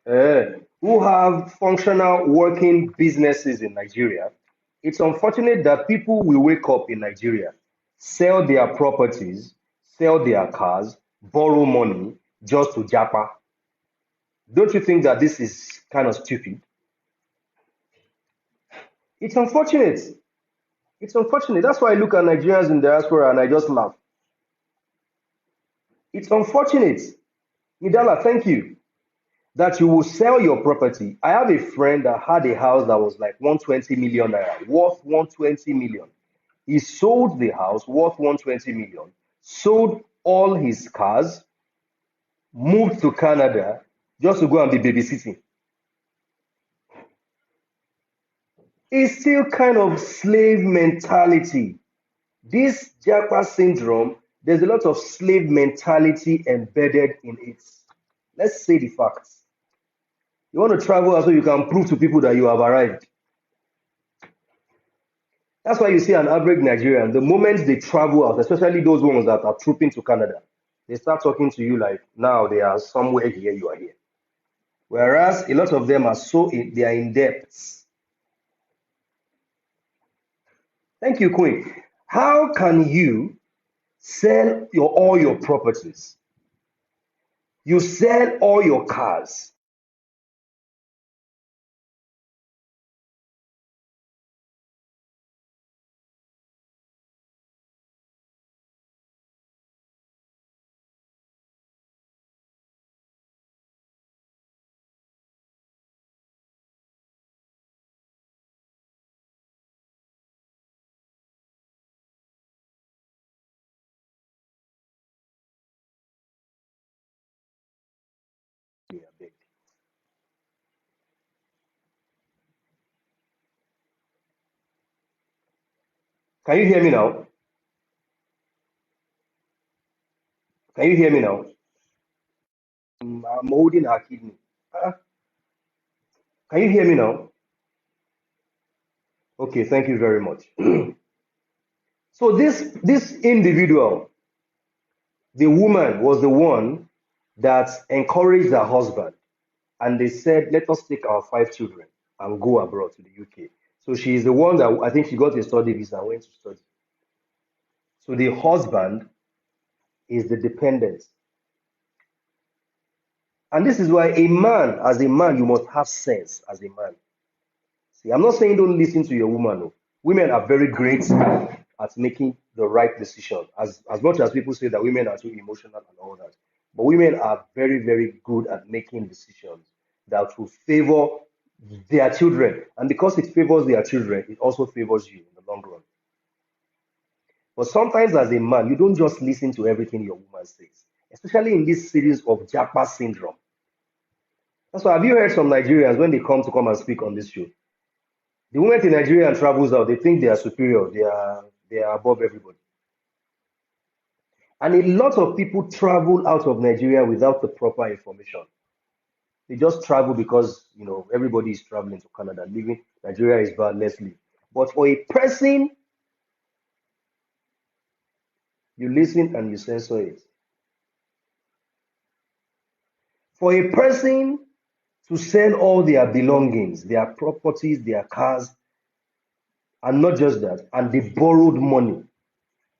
who have functional working businesses in Nigeria. It's unfortunate that people will wake up in Nigeria, sell their properties, sell their cars, borrow money just to japa. Don't you think that this is kind of stupid? It's unfortunate. It's unfortunate. That's why I look at Nigerians in diaspora and I just laugh. It's unfortunate. Nidala, thank you. That you will sell your property. I have a friend that had a house that was like 120 million naira, worth 120 million. He sold the house worth 120 million, sold all his cars, moved to Canada just to go and be babysitting. It's still kind of slave mentality. This Japa syndrome, there's a lot of slave mentality embedded in it. Let's say the facts. You want to travel so you can prove to people that you have arrived. That's why you see an average Nigerian, the moment they travel out, especially those ones that are trooping to Canada, they start talking to you like now they are somewhere here, you are here. Whereas a lot of them are they are in debt. Thank you, Queen. How can you sell all your properties? You sell all your cars. Can you hear me now? Can you hear me now? I'm holding her kidney. Ah, can you hear me now? Okay, thank you very much. So this individual, the woman was the one that encouraged her husband, and they said, "Let us take our 5 children and go abroad to the UK." So she is the one that I think she got a study visa and went to study. So the husband is the dependent. And this is why as a man, you must have sense as a man. See, I'm not saying don't listen to your woman. No. Women are very great at making the right decision. As much as people say that women are too emotional and all that, but women are very, very good at making decisions that will favor their children. And because it favors their children, it also favors you in the long run. But sometimes as a man, you don't just listen to everything your woman says, especially in this series of Japa syndrome. That's why have you heard some Nigerians when they come and speak on this show? The moment a Nigerian travels out, they think they are superior, they are above everybody. And a lot of people travel out of Nigeria without the proper information. They just travel because everybody is traveling to Canada, leaving Nigeria is bad, let's leave. But for a person, you listen and you censor it. For a person to sell all their belongings, their properties, their cars, and not just that, and they borrowed money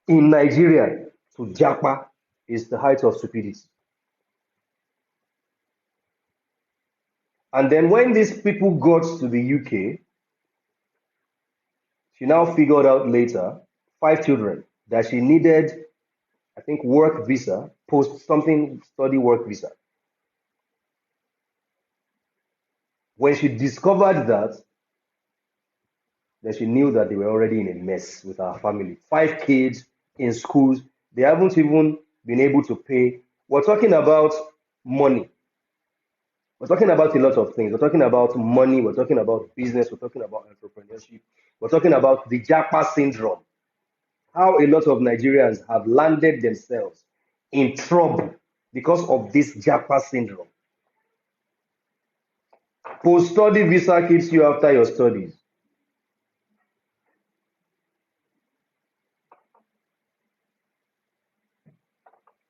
in Nigeria to Japa is the height of stupidity. And then when these people got to the UK, she now figured out later, 5 children, that she needed, I think, work visa, post something, study work visa. When she discovered that, then she knew that they were already in a mess with her family. 5 kids in schools, they haven't even been able to pay. We're talking about money. We're talking about a lot of things. We're talking about money. We're talking about business. We're talking about entrepreneurship. We're talking about the Japa syndrome. How a lot of Nigerians have landed themselves in trouble because of this Japa syndrome. Post-study visa keeps you after your studies.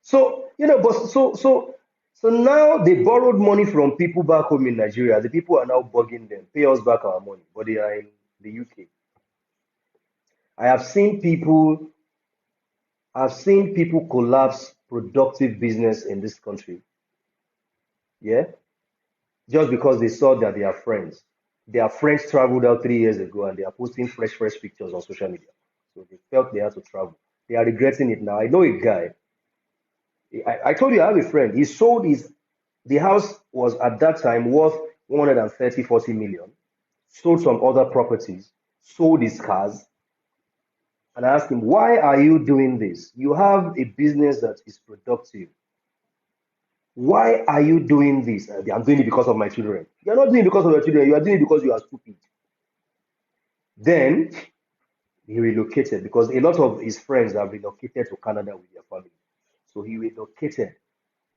So, but so So now they borrowed money from people back home in Nigeria. The people are now bugging them, pay us back our money, but they are in the UK. I have seen people, I've seen people collapse productive business in this country. Yeah, just because they saw that they are friends. Their friends traveled out 3 years ago and they are posting fresh pictures on social media. So they felt they had to travel. They are regretting it now. I know a guy. I told you I have a friend. He sold his the house was at that time worth 130, 40 million. Sold some other properties, sold his cars, and I asked him, why are you doing this? You have a business that is productive. Why are you doing this? I'm doing it because of my children. You're not doing it because of your children. You are doing it because you are stupid. Then he relocated because a lot of his friends have relocated to Canada with their family. So he relocated.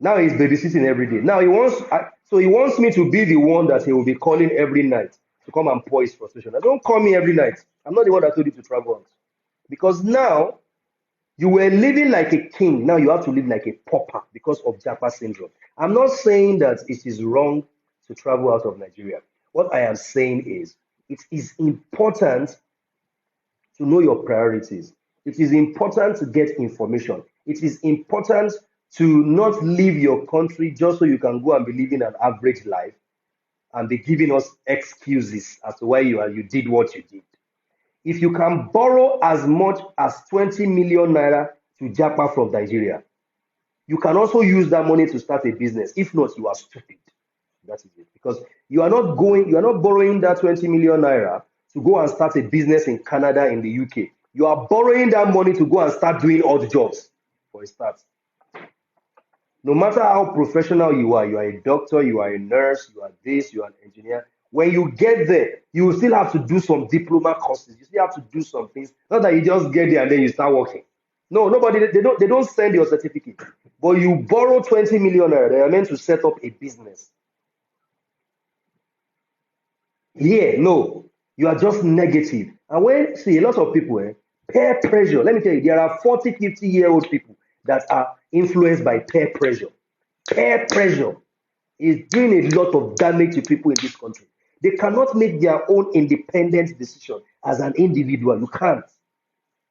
Now he's babysitting every day. Now so he wants me to be the one that he will be calling every night to come and pour his frustration. Now, don't call me every night. I'm not the one that told you to travel out. Because now you were living like a king. Now you have to live like a pauper because of Japa syndrome. I'm not saying that it is wrong to travel out of Nigeria. What I am saying is it is important to know your priorities. It is important to get information. It is important to not leave your country just so you can go and be living an average life and be giving us excuses as to why you did what you did. If you can borrow as much as 20 million naira to Japa from Nigeria, you can also use that money to start a business. If not, you are stupid. That is it. Because you are not borrowing that 20 million naira to go and start a business in Canada, in the UK. You are borrowing that money to go and start doing odd jobs for a start. No matter how professional you are a doctor, you are a nurse, you are this, you are an engineer. When you get there, you will still have to do some diploma courses. You still have to do some things. Not that you just get there and then you start working. No, nobody, they don't send your certificate. But you borrow 20 million naira, they are meant to set up a business. Here, no, you are just negative. And when, see, a lot of people, peer pressure, let me tell you, there are 40, 50-year-old people that are influenced by peer pressure. Peer pressure is doing a lot of damage to people in this country. They cannot make their own independent decision as an individual. You can't.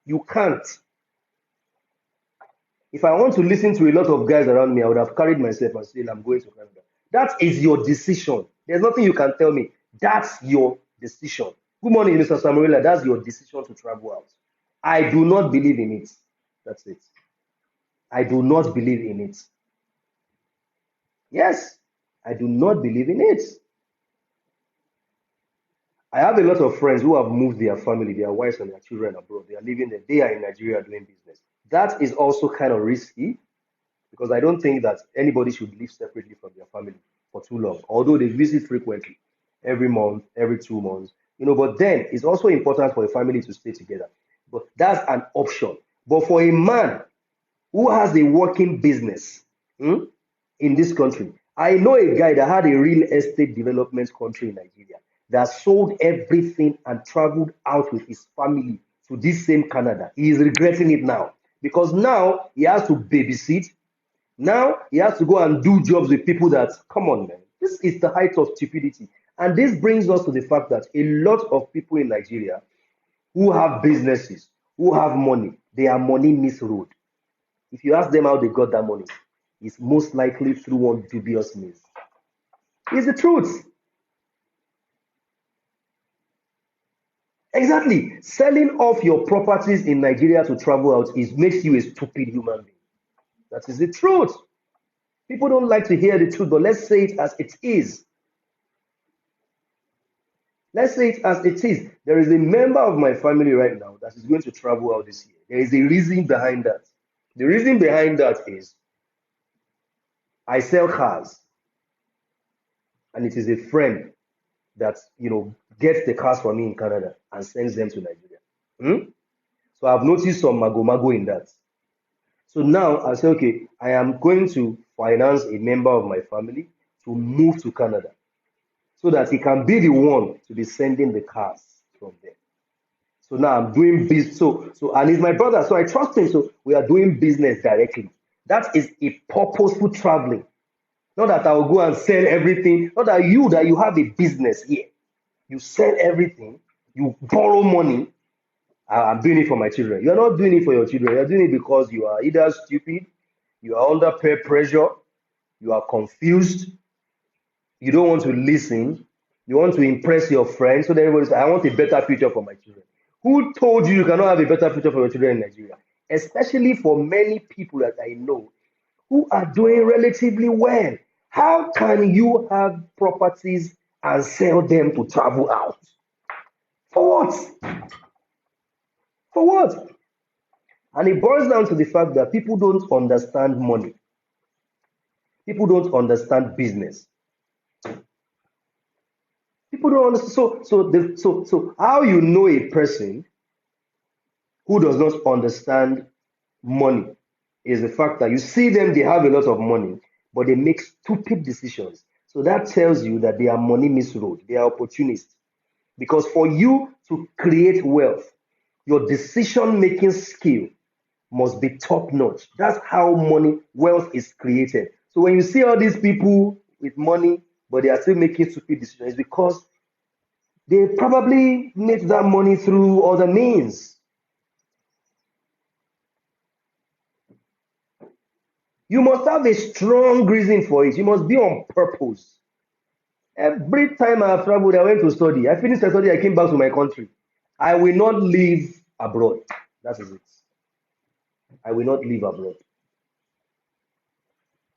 You can't. If I want to listen to a lot of guys around me, I would have carried myself and said, I'm going to Canada. That is your decision. There's nothing you can tell me. That's your decision. Good morning, Mr. Samuela. That's your decision to travel out. I do not believe in it. That's it. I do not believe in it. Yes, I do not believe in it. I have a lot of friends who have moved their family, their wives and their children abroad. They are living there. They are in Nigeria doing business. That is also kind of risky because I don't think that anybody should live separately from their family for too long, although they visit frequently, every month, every 2 months. But then it's also important for a family to stay together. But that's an option. But for a man who has a working business in this country, I know a guy that had a real estate development country in Nigeria that sold everything and traveled out with his family to this same Canada. He is regretting it now because now he has to babysit. Now he has to go and do jobs with people that, come on, man, this is the height of stupidity. And this brings us to the fact that a lot of people in Nigeria who have businesses, who have money, their money misroad. If you ask them how they got that money, it's most likely through one dubious means. It's the truth. Exactly. Selling off your properties in Nigeria to travel out makes you a stupid human being. That is the truth. People don't like to hear the truth, but let's say it as it is. Let's say it as it is. There is a member of my family right now that is going to travel out this year. There is a reason behind that. The reason behind that is I sell cars, and it is a friend that gets the cars for me in Canada and sends them to Nigeria. So I've noticed some mago in that. So now I say, okay, I am going to finance a member of my family to move to Canada so that he can be the one to be sending the cars from there. So now I'm doing business. And he's my brother, so I trust him. So we are doing business directly. That is a purposeful traveling. Not that I'll go and sell everything. Not that you have a business here. You sell everything. You borrow money. I'm doing it for my children. You're not doing it for your children. You're doing it because you are either stupid, you are under peer pressure, you are confused, you don't want to listen, you want to impress your friends. So that everybody says, I want a better future for my children. Who told you you cannot have a better future for your children in Nigeria? Especially for many people that I know who are doing relatively well. How can you have properties and sell them to travel out? For what? For what? And it boils down to the fact that people don't understand money. People don't understand business. People don't understand. So how you know a person who does not understand money is the fact that you see them, they have a lot of money, but they make stupid decisions. So that tells you that they are money misroad, they are opportunists. Because for you to create wealth, your decision making skill must be top notch. That's how wealth is created. So when you see all these people with money, but they are still making stupid decisions, it's because they probably made that money through other means. You must have a strong reason for it. You must be on purpose. Every time I have traveled, I went to study. I finished the study, I came back to my country. I will not live abroad. That is it. I will not live abroad.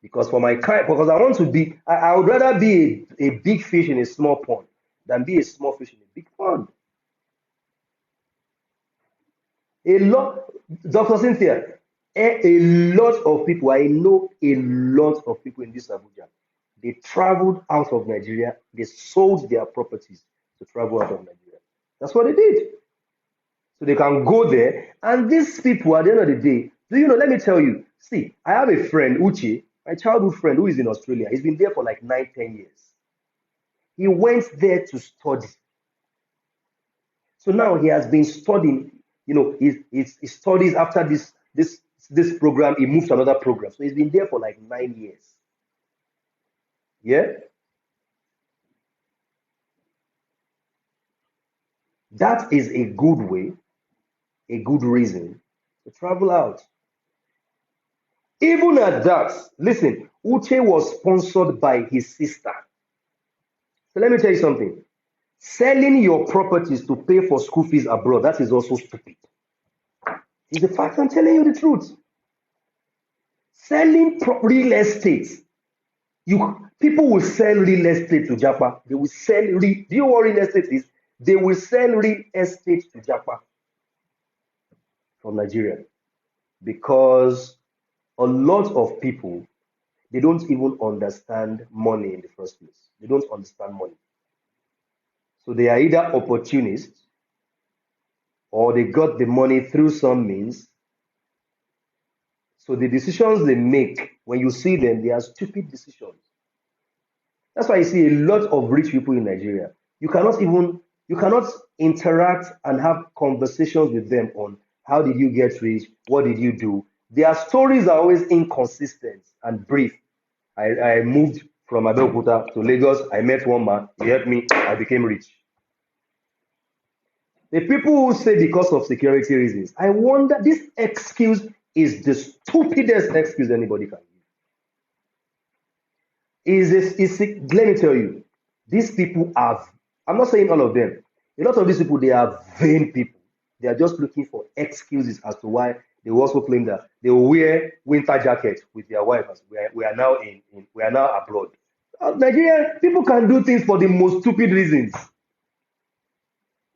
Because for my kind, because I want to be, I would rather be a big fish in a small pond than be a small fish in a big pond. A lot, Dr. Cynthia, a lot of people, I know a lot of people in this Abuja, they traveled out of Nigeria, they sold their properties to travel out of Nigeria. That's what they did. So they can go there. And these people, at the end of the day, do you know? Let me tell you. See, I have a friend, Uche, my childhood friend, who is in Australia. He's been there for like 9, 10 years. He went there to study. So now he has been studying. His studies after this program. He moved to another program. So he's been there for like 9 years. Yeah, that is a good way, a good reason to travel out. Even at that, listen, Uche was sponsored by his sister. So let me tell you something. Selling your properties to pay for school fees abroad, that is also stupid. It's a fact, I'm telling you the truth. Selling real estate, people will sell real estate to Japa. They will sell do you know what real estate is? They will sell real estate to Japa from Nigeria because a lot of people, they don't even understand money in the first place. They don't understand money. So they are either opportunists or they got the money through some means. So the decisions they make, when you see them, they are stupid decisions. That's why you see a lot of rich people in Nigeria. You cannot interact and have conversations with them on how did you get rich, what did you do. Their stories are always inconsistent and brief. I moved from Abeokuta to Lagos. I met one man. He helped me. I became rich. The people who say because of security reasons, I wonder, this excuse is the stupidest excuse anybody can give. Let me tell you, these people have, I'm not saying all of them, a lot of these people, they are vain people. They are just looking for excuses as to why they will also claim that they will wear winter jackets with their wives. We are now we are now abroad. Nigerian people can do things for the most stupid reasons.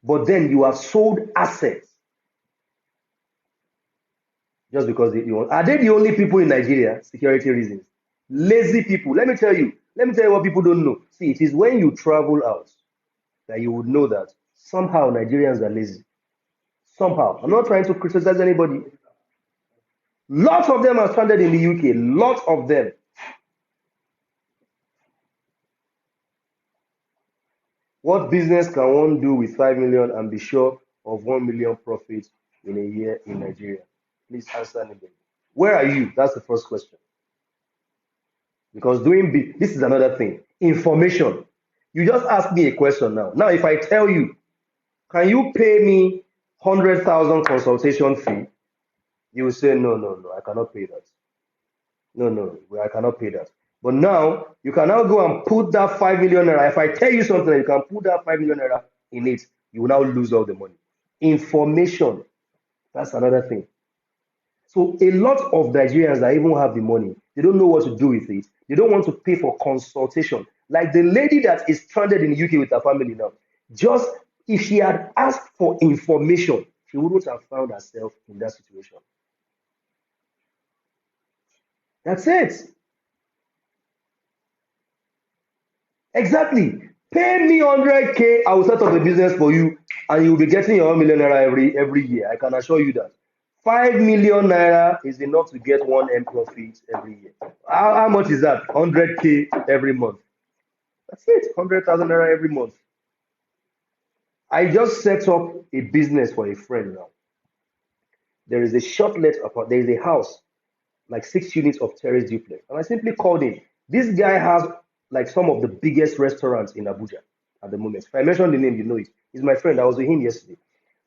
But then you have sold assets just because you want. Are they the only people in Nigeria? Security reasons. Lazy people. Let me tell you. Let me tell you what people don't know. See, it is when you travel out that you would know that somehow Nigerians are lazy. Somehow. I'm not trying to criticize anybody. Lots of them are stranded in the UK. Lots of them. What business can one do with 5 million and be sure of 1 million profit in a year in Nigeria? Please answer anybody. Where are you? That's the first question. Because this is another thing. Information. You just ask me a question now. Now, if I tell you, can you pay me 100,000 consultation fee? You will say, no, no, no, I cannot pay that. No, no, I cannot pay that. But now you can now go and put that 5 million naira. If I tell you something, you can put that 5 million naira in it. You will now lose all the money. Information. That's another thing. So a lot of Nigerians that even have the money, they don't know what to do with it. They don't want to pay for consultation. Like the lady that is stranded in the UK with her family now. Just if she had asked for information, she wouldn't have found herself in that situation. That's it. Exactly. Pay me 100K, I will set up a business for you, and you'll be getting your 1 million naira every year. I can assure you that. 5 million naira is enough to get 1M profit every year. How much is that? 100K every month. That's it. 100,000 naira every month. I just set up a business for a friend now. There is a shortlet apart, there is a house, like 6 units of terrace duplex. And I simply called him. This guy has like some of the biggest restaurants in Abuja at the moment. If I mention the name, you know it. He's my friend. I was with him yesterday.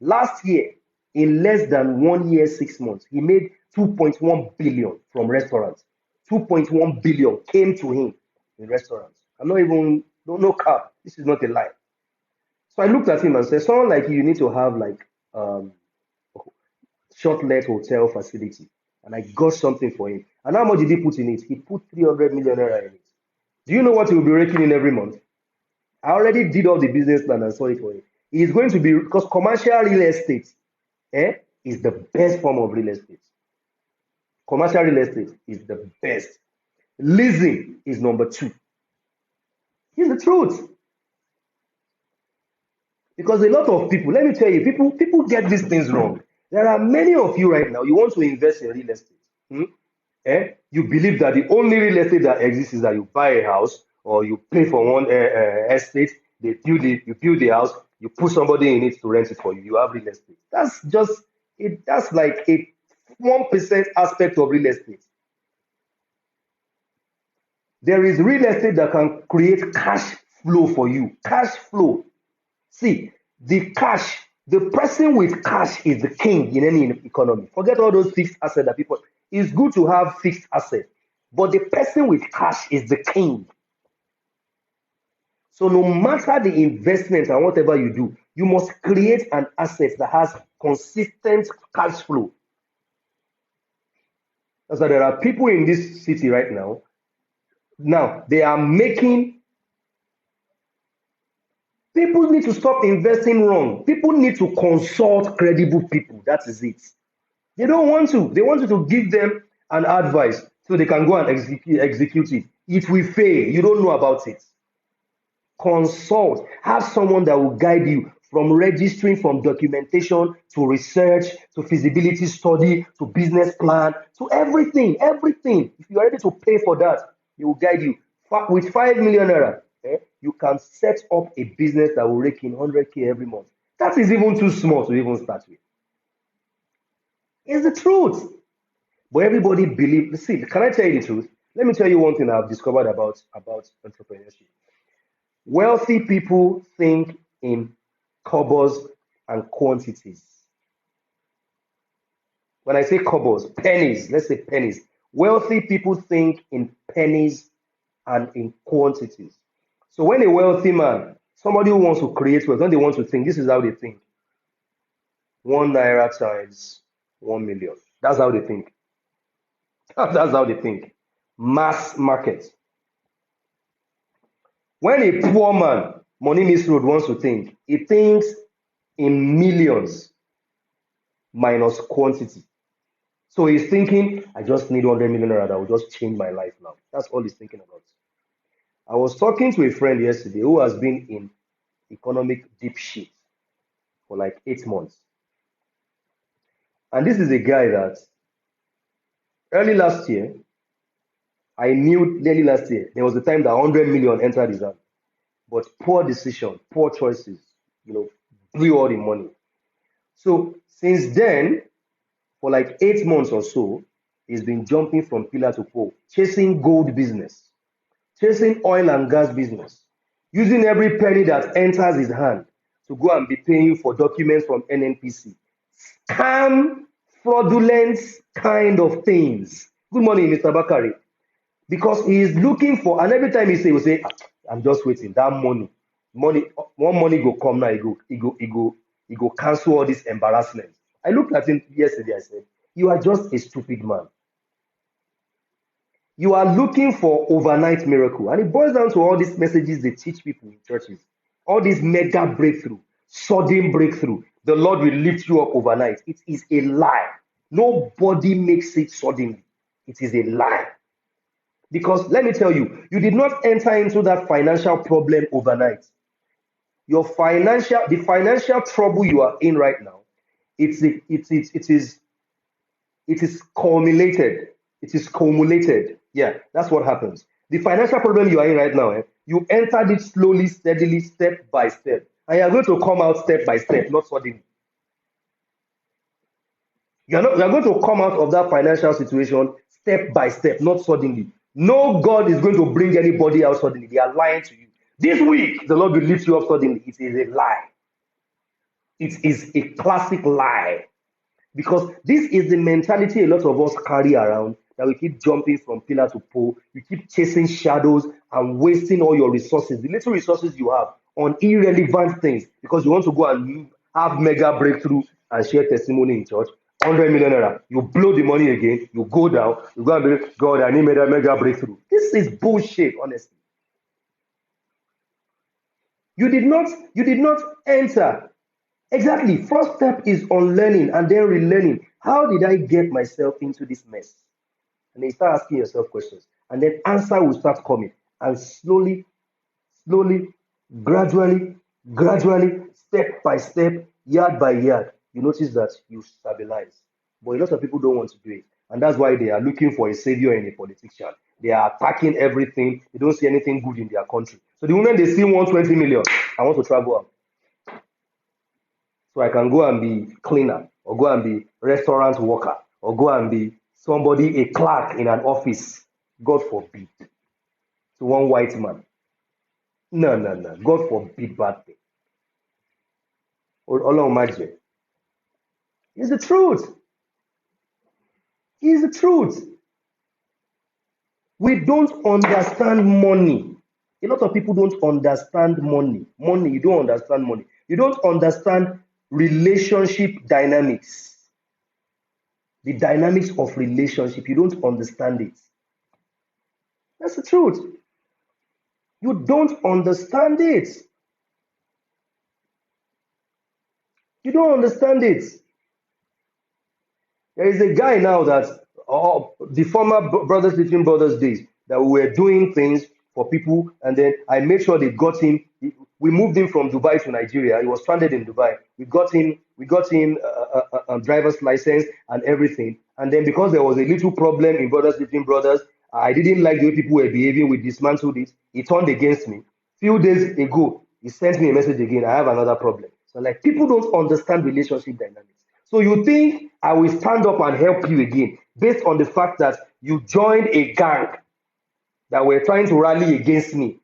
Last year, in less than 1 year, 6 months, he made 2.1 billion from restaurants. 2.1 billion came to him in restaurants. I'm not even, no cap. This is not a lie. So I looked at him and said, someone like you need to have like short-let hotel facility. And I got something for him. And how much did he put in it? He put 300 million naira in it. Do you know what he will be raking in every month? I already did all the business plan and saw it for him. He is going to be, because commercial real estate is the best form of real estate. Commercial real estate is the best. Leasing is number two. It's the truth. Because a lot of people, let me tell you, people get these things wrong. There are many of you right now, you want to invest in real estate. You believe that the only real estate that exists is that you buy a house or you pay for one estate, you build the house, you put somebody in it to rent it for you. You have real estate. That's just it. That's like a 1% aspect of real estate. There is real estate that can create cash flow for you. Cash flow. See, the person with cash is the king in any economy. Forget all those fixed assets that people. It's good to have fixed assets, but the person with cash is the king. So no matter the investment and whatever you do, you must create an asset that has consistent cash flow. So there are people in this city right now. Now they are making. People need to stop investing wrong. People need to consult credible people. That is it. They don't want to. They want you to give them an advice so they can go and execute it. It will fail. You don't know about it. Consult. Have someone that will guide you from registering, from documentation to research to feasibility study to business plan to everything. Everything. If you are ready to pay for that, they will guide you. With 5 million naira, you can set up a business that will rake in 100K every month. That is even too small to even start with. It's the truth. But everybody believes. See, can I tell you the truth? Let me tell you one thing I've discovered about entrepreneurship. Wealthy people think in cobbles and quantities. When I say cobbles, pennies, let's say pennies. Wealthy people think in pennies and in quantities. So when a wealthy man, somebody who wants to create wealth, when they want to think, this is how they think. 1 naira times 1 million. That's how they think. That's how they think. Mass market. When a poor man, money misroad, wants to think, he thinks in millions minus quantity. So he's thinking, I just need 100 million naira that will just change my life now. That's all he's thinking about. I was talking to a friend yesterday who has been in economic deep shit for like 8 months. And this is a guy that early last year, there was a time that 100 million entered his hand. But poor decision, poor choices, blew all the money. So since then, for like 8 months or so, he's been jumping from pillar to pole, chasing gold business. chasing oil and gas business, using every penny that enters his hand to go and be paying for documents from NNPC. Scam, fraudulent kind of things. Good morning, Mr. Bakari. Because he is looking for, and every time he will say, "Ah, I'm just waiting. That money, one money go come now, he go cancel all this embarrassment." I looked at him yesterday, I said, "You are just a stupid man. You are looking for overnight miracle." And it boils down to all these messages they teach people in churches. All this mega breakthrough, sudden breakthrough. The Lord will lift you up overnight. It is a lie. Nobody makes it suddenly. It is a lie. Because let me tell you, you did not enter into that financial problem overnight. The financial trouble you are in right now, it is culminated. It is cumulated. Yeah, that's what happens. The financial problem you are in right now, you entered it slowly, steadily, step by step. And you are going to come out step by step, not suddenly. You are going to come out of that financial situation step by step, not suddenly. No God is going to bring anybody out suddenly. They are lying to you. This week, the Lord will lift you up suddenly. It is a lie. It is a classic lie. Because this is the mentality a lot of us carry around, that we keep jumping from pillar to pole, you keep chasing shadows and wasting all your resources, the little resources you have, on irrelevant things because you want to go and have mega breakthrough and share testimony in church. 100 million naira, you blow the money again, you go down, you go and be, "God, I need a mega breakthrough." This is bullshit, honestly. You did not enter. Exactly. First step is on learning and then relearning. How did I get myself into this mess? And then you start asking yourself questions. And then answer will start coming. And slowly, slowly, gradually, gradually, step by step, yard by yard, you notice that you stabilize. But a lot of people don't want to do it. And that's why they are looking for a savior and a politician. They are attacking everything. They don't see anything good in their country. So the moment they see 120 million, I want to travel out. So I can go and be cleaner, or go and be restaurant worker, or go and be somebody, a clerk in an office. God forbid. To one white man. No, no, no. God forbid bad thing. Ọlọ́run má jẹ́. It's the truth. It's the truth. We don't understand money. A lot of people don't understand money. Money, you don't understand money. You don't understand relationship dynamics. The dynamics of relationship, you don't understand it. That's the truth. You don't understand it. You don't understand it. There is a guy now that, the former Brothers Lifting Brothers days, that we were doing things for people, and then I made sure they got him. We moved him from Dubai to Nigeria. He was stranded in Dubai. We got him a driver's license and everything. And then because there was a little problem in Brothers Lifting Brothers, I didn't like the way people were behaving. We dismantled it. He turned against me. Few days ago, he sent me a message again. I have another problem. So like, people don't understand relationship dynamics. So you think I will stand up and help you again based on the fact that you joined a gang that were trying to rally against me,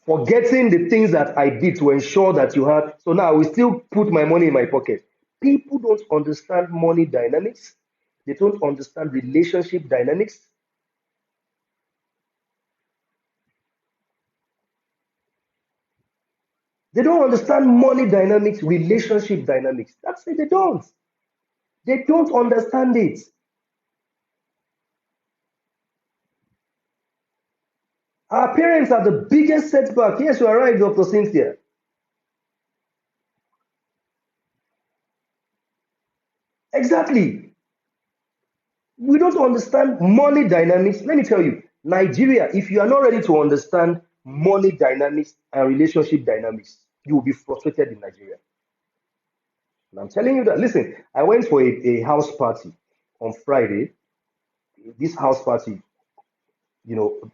forgetting the things that I did to ensure that you had. So now I will still put my money in my pocket. People don't understand money dynamics. They don't understand relationship dynamics. They don't understand money dynamics, relationship dynamics. That's it. They don't. They don't understand it. Our parents are the biggest setback. Yes, you are right, Dr. Cynthia. Exactly. We don't understand money dynamics. Let me tell you, Nigeria, if you are not ready to understand money dynamics and relationship dynamics, you will be frustrated in Nigeria. And I'm telling you that. Listen, I went for a house party on Friday. This house party, you know,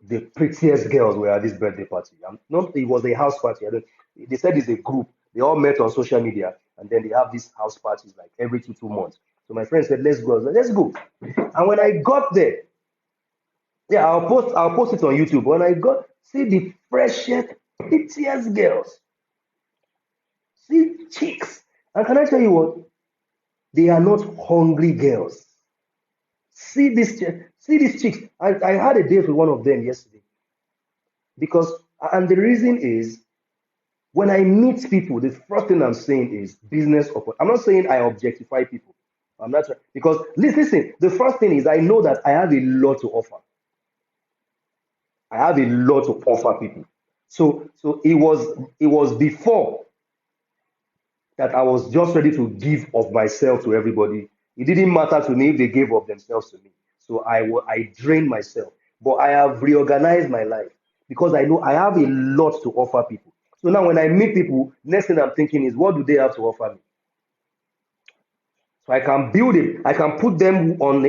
the prettiest girls were at this birthday party. Not, it was a house party. I don't, they said it's a group. They all met on social media, and then they have these house parties like every 2 months. So my friend said, "Let's go." I was like, "Let's go." And when I got there, Yeah, I'll post it on YouTube. When I got see the freshest, prettiest girls, see chicks. And can I tell you what? They are not hungry girls. See these chicks. I had a date with one of them yesterday because, and the reason is when I meet people, the first thing I'm saying is business opportunity. I'm not saying I objectify people. I'm not because listen, the first thing is I know that I have a lot to offer. I have a lot to offer people. So it was before that I was just ready to give of myself to everybody. It didn't matter to me if they gave of themselves to me. So I drained myself. But I have reorganized my life because I know I have a lot to offer people. So now when I meet people, next thing I'm thinking is what do they have to offer me? So I can build it. I can put them on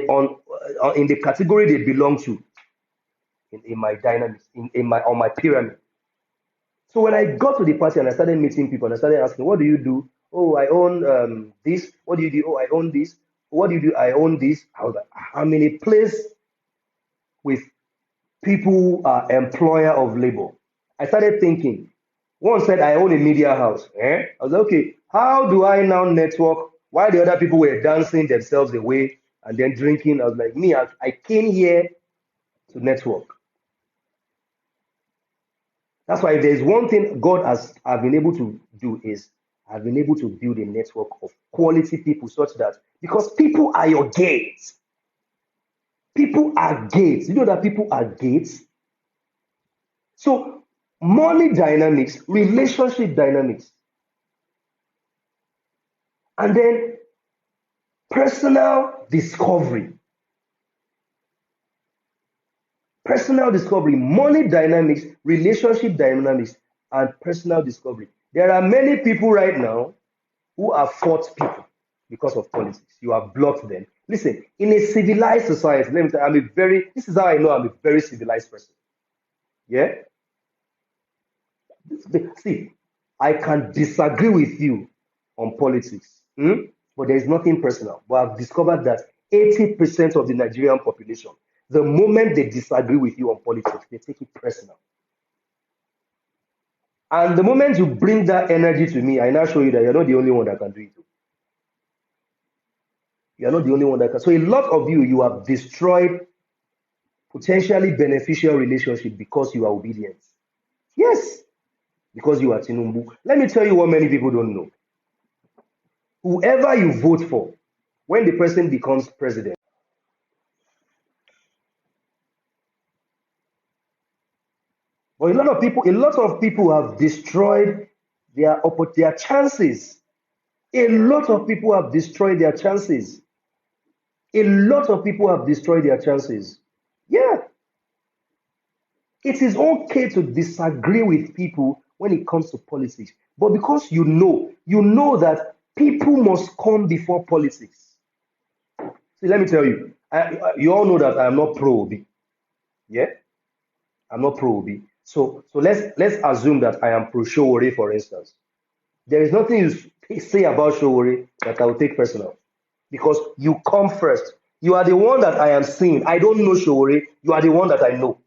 in the category they belong to in my dynamics in my on my pyramid. So when I got to the party and I started meeting people and I started asking, what do you do? Oh, I own this. What do you do? Oh, I own this. What do you do? I own this. I was like, I'm in a place with people who are employer of labor. I started thinking. One said, I own a media house. Eh? I was like, okay, how do I now network? While the other people were dancing themselves away and then drinking, I was like, me, I came here to network. That's why if there's one thing God has I've been able to do is I've been able to build a network of quality people such that because people are your gates. People are gates. You know that people are gates. So money dynamics, relationship dynamics, and then personal discovery. Personal discovery, money dynamics, relationship dynamics, and personal discovery. There are many people right now who have fought people because of politics. You have blocked them. Listen, in a civilized society, let me tell you, this is how I know I'm a very civilized person. Yeah? See, I can disagree with you on politics, but there is nothing personal. But I've discovered that 80% of the Nigerian population, the moment they disagree with you on politics, they take it personal. And the moment you bring that energy to me, I now show you that you're not the only one that can do it. You're not the only one that can. So a lot of you have destroyed potentially beneficial relationship because you are obedient. Yes, because you are Tinubu. Let me tell you what many people don't know. Whoever you vote for, when the person becomes president, but a lot of people have destroyed their chances. A lot of people have destroyed their chances. A lot of people have destroyed their chances. Yeah, it is okay to disagree with people when it comes to politics, but because you know that people must come before politics. See, let me tell you, you all know that I am not pro Obi. Yeah, I'm not pro Obi. So let's assume that I am pro Showore, for instance. There is nothing you say about Showore that I will take personal because you come first. You are the one that I am seeing. I don't know Showore. You are the one that I know.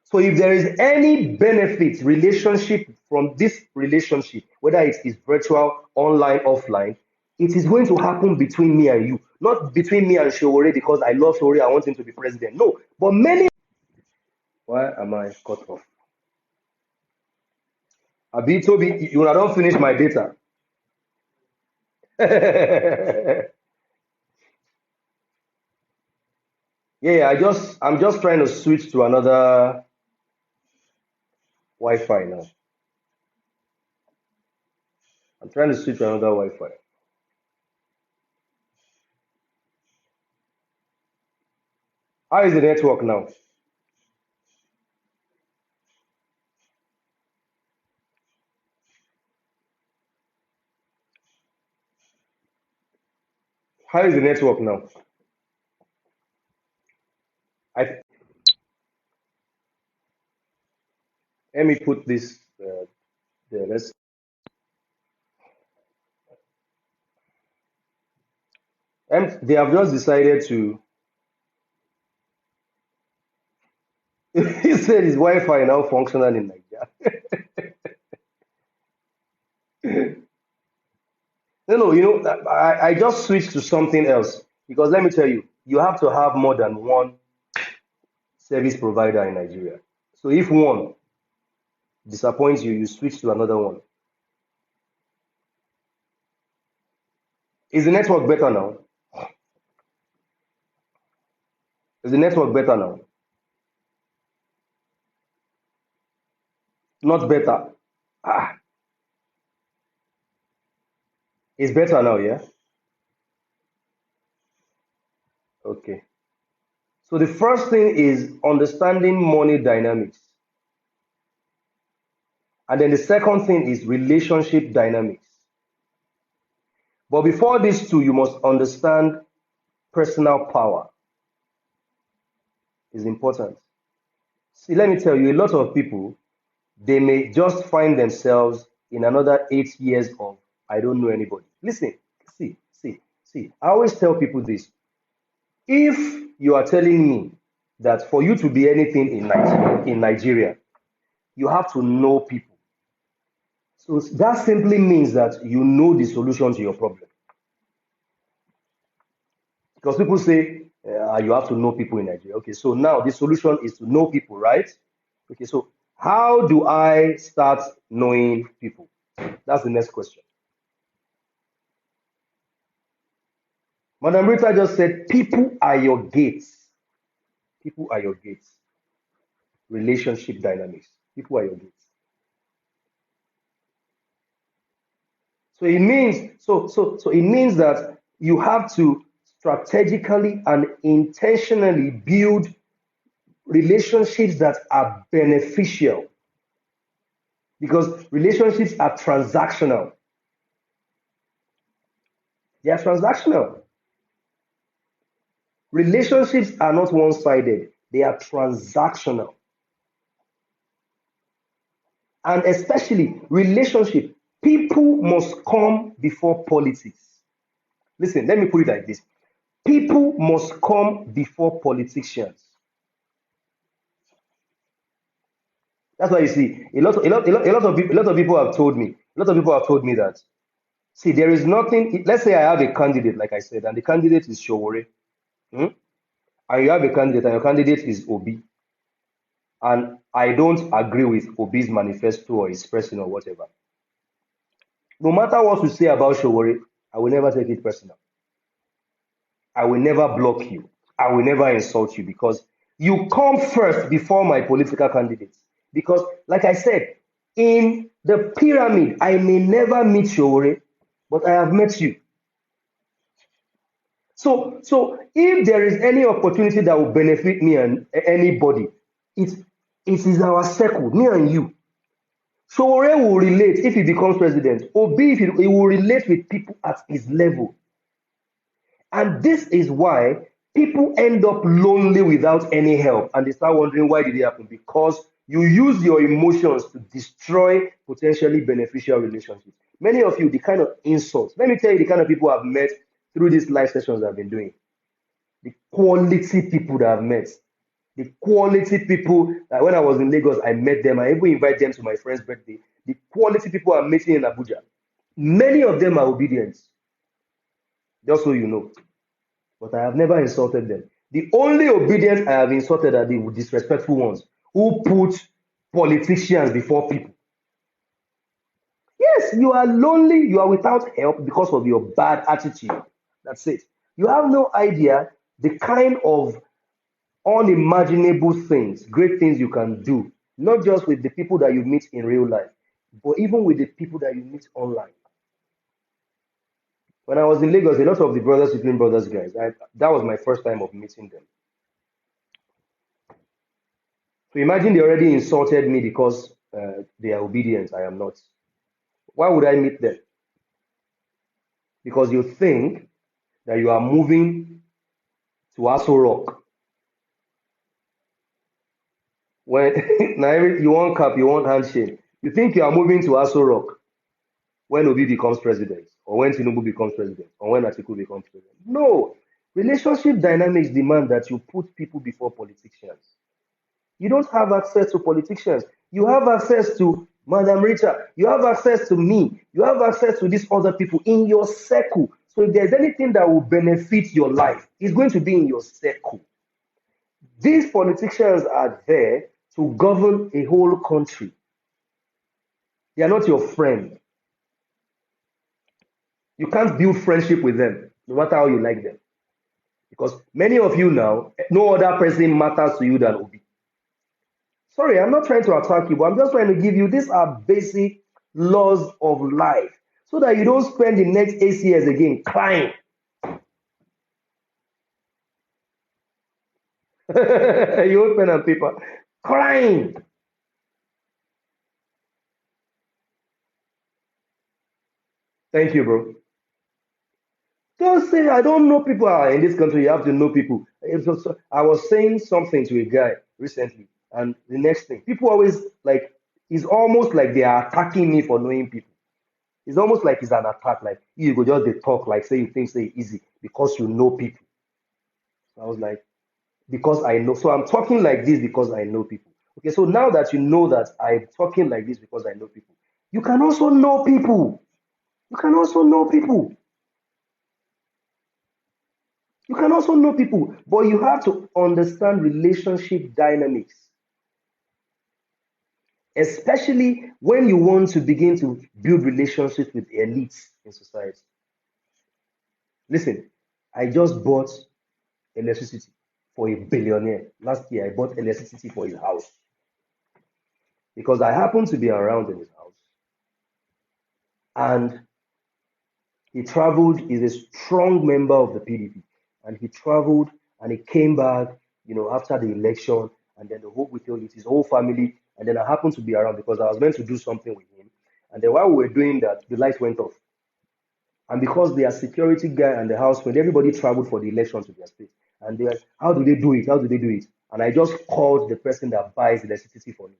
So if there is any benefit relationship from this relationship, whether it is virtual, online, offline, it is going to happen between me and you, not between me and Showore because I love Showore, I want him to be president. No, but many. Why am I cut off? Abi Toby, you don't finish my data. Yeah, I'm just trying to switch to another Wi-Fi now. I'm trying to switch to another Wi-Fi. How is the network now? How is the network now? I Let me put this there. And they have just decided to said is Wi-Fi now functional in Nigeria. No, I just switched to something else because let me tell you, you have to have more than one service provider in Nigeria. So if one disappoints you, you switch to another one. Is the network better now? Is the network better now? Not better. Ah, it's better now, yeah? Okay. So the first thing is understanding money dynamics. And then the second thing is relationship dynamics. But before these two, you must understand personal power is important. See, let me tell you, a lot of people, they may just find themselves in another 8 years of I don't know anybody. Listen, see. I always tell people this. If you are telling me that for you to be anything in Nigeria, you have to know people. So that simply means that you know the solution to your problem. Because people say you have to know people in Nigeria. Okay, so now the solution is to know people, right? Okay, so how do I start knowing people? That's the next question. Madam Rita just said, people are your gates. People are your gates. Relationship dynamics. People are your gates. So it means it means that you have to strategically and intentionally build relationships that are beneficial because relationships are transactional. They are transactional. Relationships are not one-sided. They are transactional. And especially relationship, people must come before politics. Listen, let me put it like this. People must come before politicians. That's why you see a lot of people have told me, that see, there is nothing. Let's say I have a candidate, like I said, and the candidate is Showore, hmm? And you have a candidate, and your candidate is Obi, and I don't agree with Obi's manifesto or his person or whatever. No matter what you say about Showore, I will never take it personal. I will never block you. I will never insult you because you come first before my political candidates. Because, like I said, in the pyramid, I may never meet Showore, but I have met you. So if there is any opportunity that will benefit me and anybody, it is our circle, me and you. Showore will relate if he becomes president. Obi, if he will relate with people at his level. And this is why people end up lonely without any help. And they start wondering why did it happen? Because you use your emotions to destroy potentially beneficial relationships. Many of you, the kind of insults, let me tell you the kind of people I've met through these live sessions I've been doing. The quality people that I've met. The quality people that when I was in Lagos, I met them. I even invite them to my friend's birthday. The quality people I'm meeting in Abuja. Many of them are obedient. Just so you know. But I have never insulted them. The only obedient I have insulted are the disrespectful ones who put politicians before people. Yes, you are lonely, you are without help because of your bad attitude. That's it. You have no idea the kind of unimaginable things, great things you can do, not just with the people that you meet in real life, but even with the people that you meet online. When I was in Lagos, a lot of the Brothers Supreme Brothers guys, that was my first time of meeting them. So imagine they already insulted me because they are obedient. I am not. Why would I meet them? Because you think that you are moving to Aso Rock. When now you want cap, you want handshake. You think you are moving to Aso Rock when Obi becomes president, or when Tinubu becomes president, or when Atiku becomes president. No. Relationship dynamics demand that you put people before politicians. You don't have access to politicians. You have access to Madam Rita. You have access to me. You have access to these other people in your circle. So if there's anything that will benefit your life, it's going to be in your circle. These politicians are there to govern a whole country. They are not your friend. You can't build friendship with them, no matter how you like them. Because many of you now, no other person matters to you than Obi. Sorry, I'm not trying to attack you, but I'm just trying to give you, these are basic laws of life so that you don't spend the next 8 years again crying. You hold pen and paper, crying. Thank you, bro. Don't say I don't know people. In this country. You have to know people. I was saying something to a guy recently, and the next thing, people always like, it's almost like they are attacking me for knowing people. It's almost like it's an attack. Like you go just they talk like say you think say easy because you know people. I was like, because I know. So I'm talking like this because I know people. Okay, so now that you know that I'm talking like this because I know people, you can also know people. You can also know people. You can also know people, but you have to understand relationship dynamics, especially when you want to begin to build relationships with elites in society. Listen, I just bought electricity for a billionaire. Last year, I bought electricity for his house because I happened to be around in his house. And he traveled, he's a strong member of the PDP. And he traveled and he came back, after the election, and then the whole with his whole family. And then I happened to be around because I was meant to do something with him. And then while we were doing that, the lights went off. And because they are security guy and the house, when everybody traveled for the election to their state, and they are, how do they do it? How do they do it? And I just called the person that buys electricity for me.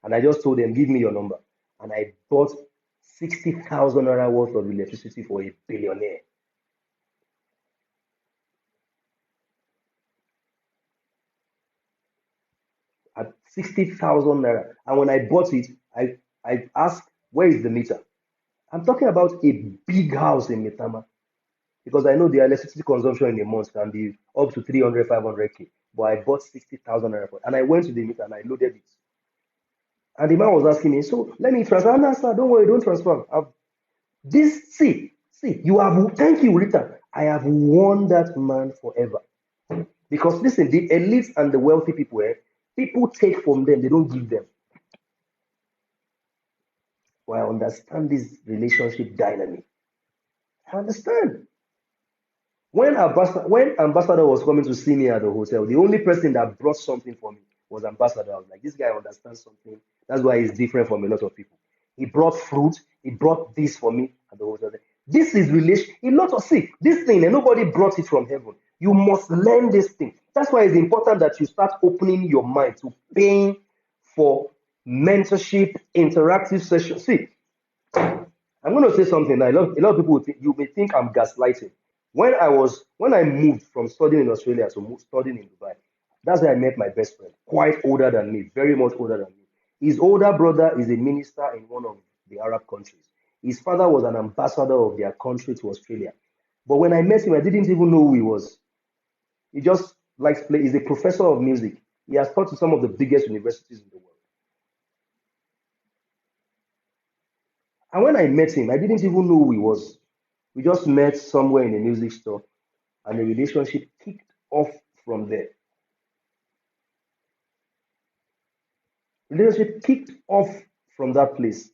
And I just told them, give me your number. And I bought 60,000 naira worth of electricity for a billionaire. At 60,000 naira. And when I bought it, I asked, where is the meter? I'm talking about a big house in Metama because I know the electricity consumption in a month can be up to 300, 500K. But I bought 60,000 naira for it. And I went to the meter and I loaded it. And the man was asking me, so let me transfer. No, sir, don't worry, don't transfer. You have, thank you, Rita. I have won that man forever. Because listen, the elites and the wealthy people, people take from them, they don't give them. Well, I understand this relationship dynamic. I understand. When Ambassador was coming to see me at the hotel, the only person that brought something for me was Ambassador. I was like, this guy understands something. That's why he's different from a lot of people. He brought fruit. He brought this for me at the hotel. This is relation. A lot of see this thing, and nobody brought it from heaven. You must learn this thing. That's why it's important that you start opening your mind to paying for mentorship, interactive sessions. See, I'm going to say something that a lot of people will think, you may think I'm gaslighting. When I moved from studying in Australia to studying in Dubai, that's where I met my best friend, quite older than me, very much older than me. His older brother is a minister in one of the Arab countries. His father was an ambassador of their country to Australia. But when I met him, I didn't even know who he was. He just likes play. He's a professor of music. He has taught to some of the biggest universities in the world. And when I met him, I didn't even know who he was. We just met somewhere in a music store, and the relationship kicked off from there. Relationship kicked off from that place.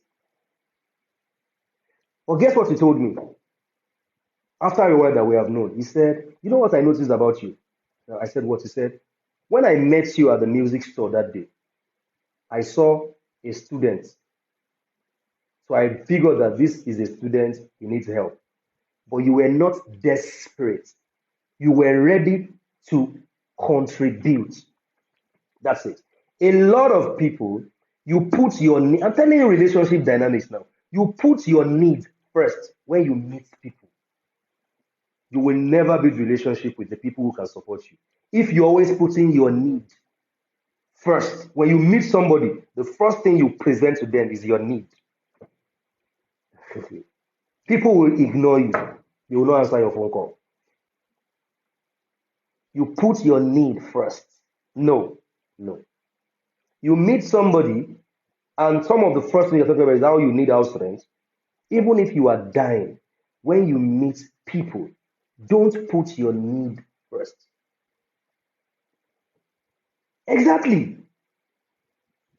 But guess what he told me? After a while that we have known, he said, you know what I noticed about you? I said, what? He said, when I met you at the music store that day, I saw a student. So I figured that this is a student, he needs help. But you were not desperate. You were ready to contribute. That's it. A lot of people, you put your need, I'm telling you relationship dynamics now. You put your need first when you meet people. You will never build relationship with the people who can support you. If you're always putting your need First, when you meet somebody, the first thing you present to them is your need. People will ignore you. They will not answer your phone call. You put your need first. No, no. You meet somebody, and some of the first thing you're talking about is how you need house rent. Even if you are dying, when you meet people, don't put your need first. Exactly.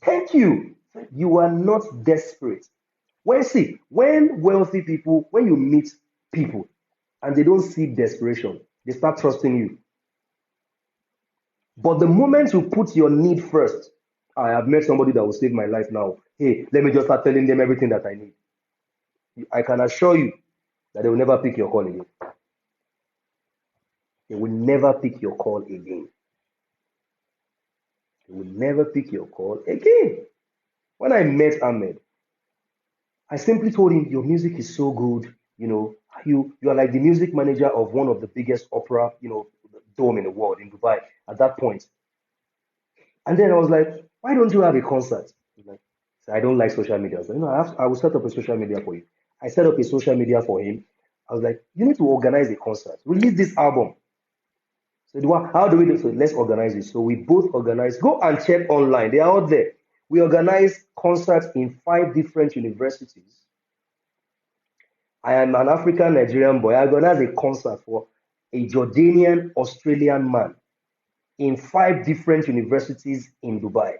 Thank you. You are not desperate. When wealthy people, when you meet people and they don't see desperation, they start trusting you. But the moment you put your need first, I have met somebody that will save my life now. Hey, let me just start telling them everything that I need. I can assure you that they will never pick your call again. They will never pick your call again. They will never pick your call again. When I met Ahmed, I simply told him, your music is so good. You are like the music manager of one of the biggest opera, dome in the world in Dubai at that point. And then I was like, why don't you have a concert? He's like, I don't like social media. I was like, no, I will set up a social media for you. I set up a social media for him. I was like, you need to organize a concert, release this album. So how do we do so? Let's organize it. So we both organize. Go and check online. They are out there. We organize concerts in 5 different universities. I am an African Nigerian boy. I organized a concert for a Jordanian Australian man in 5 different universities in Dubai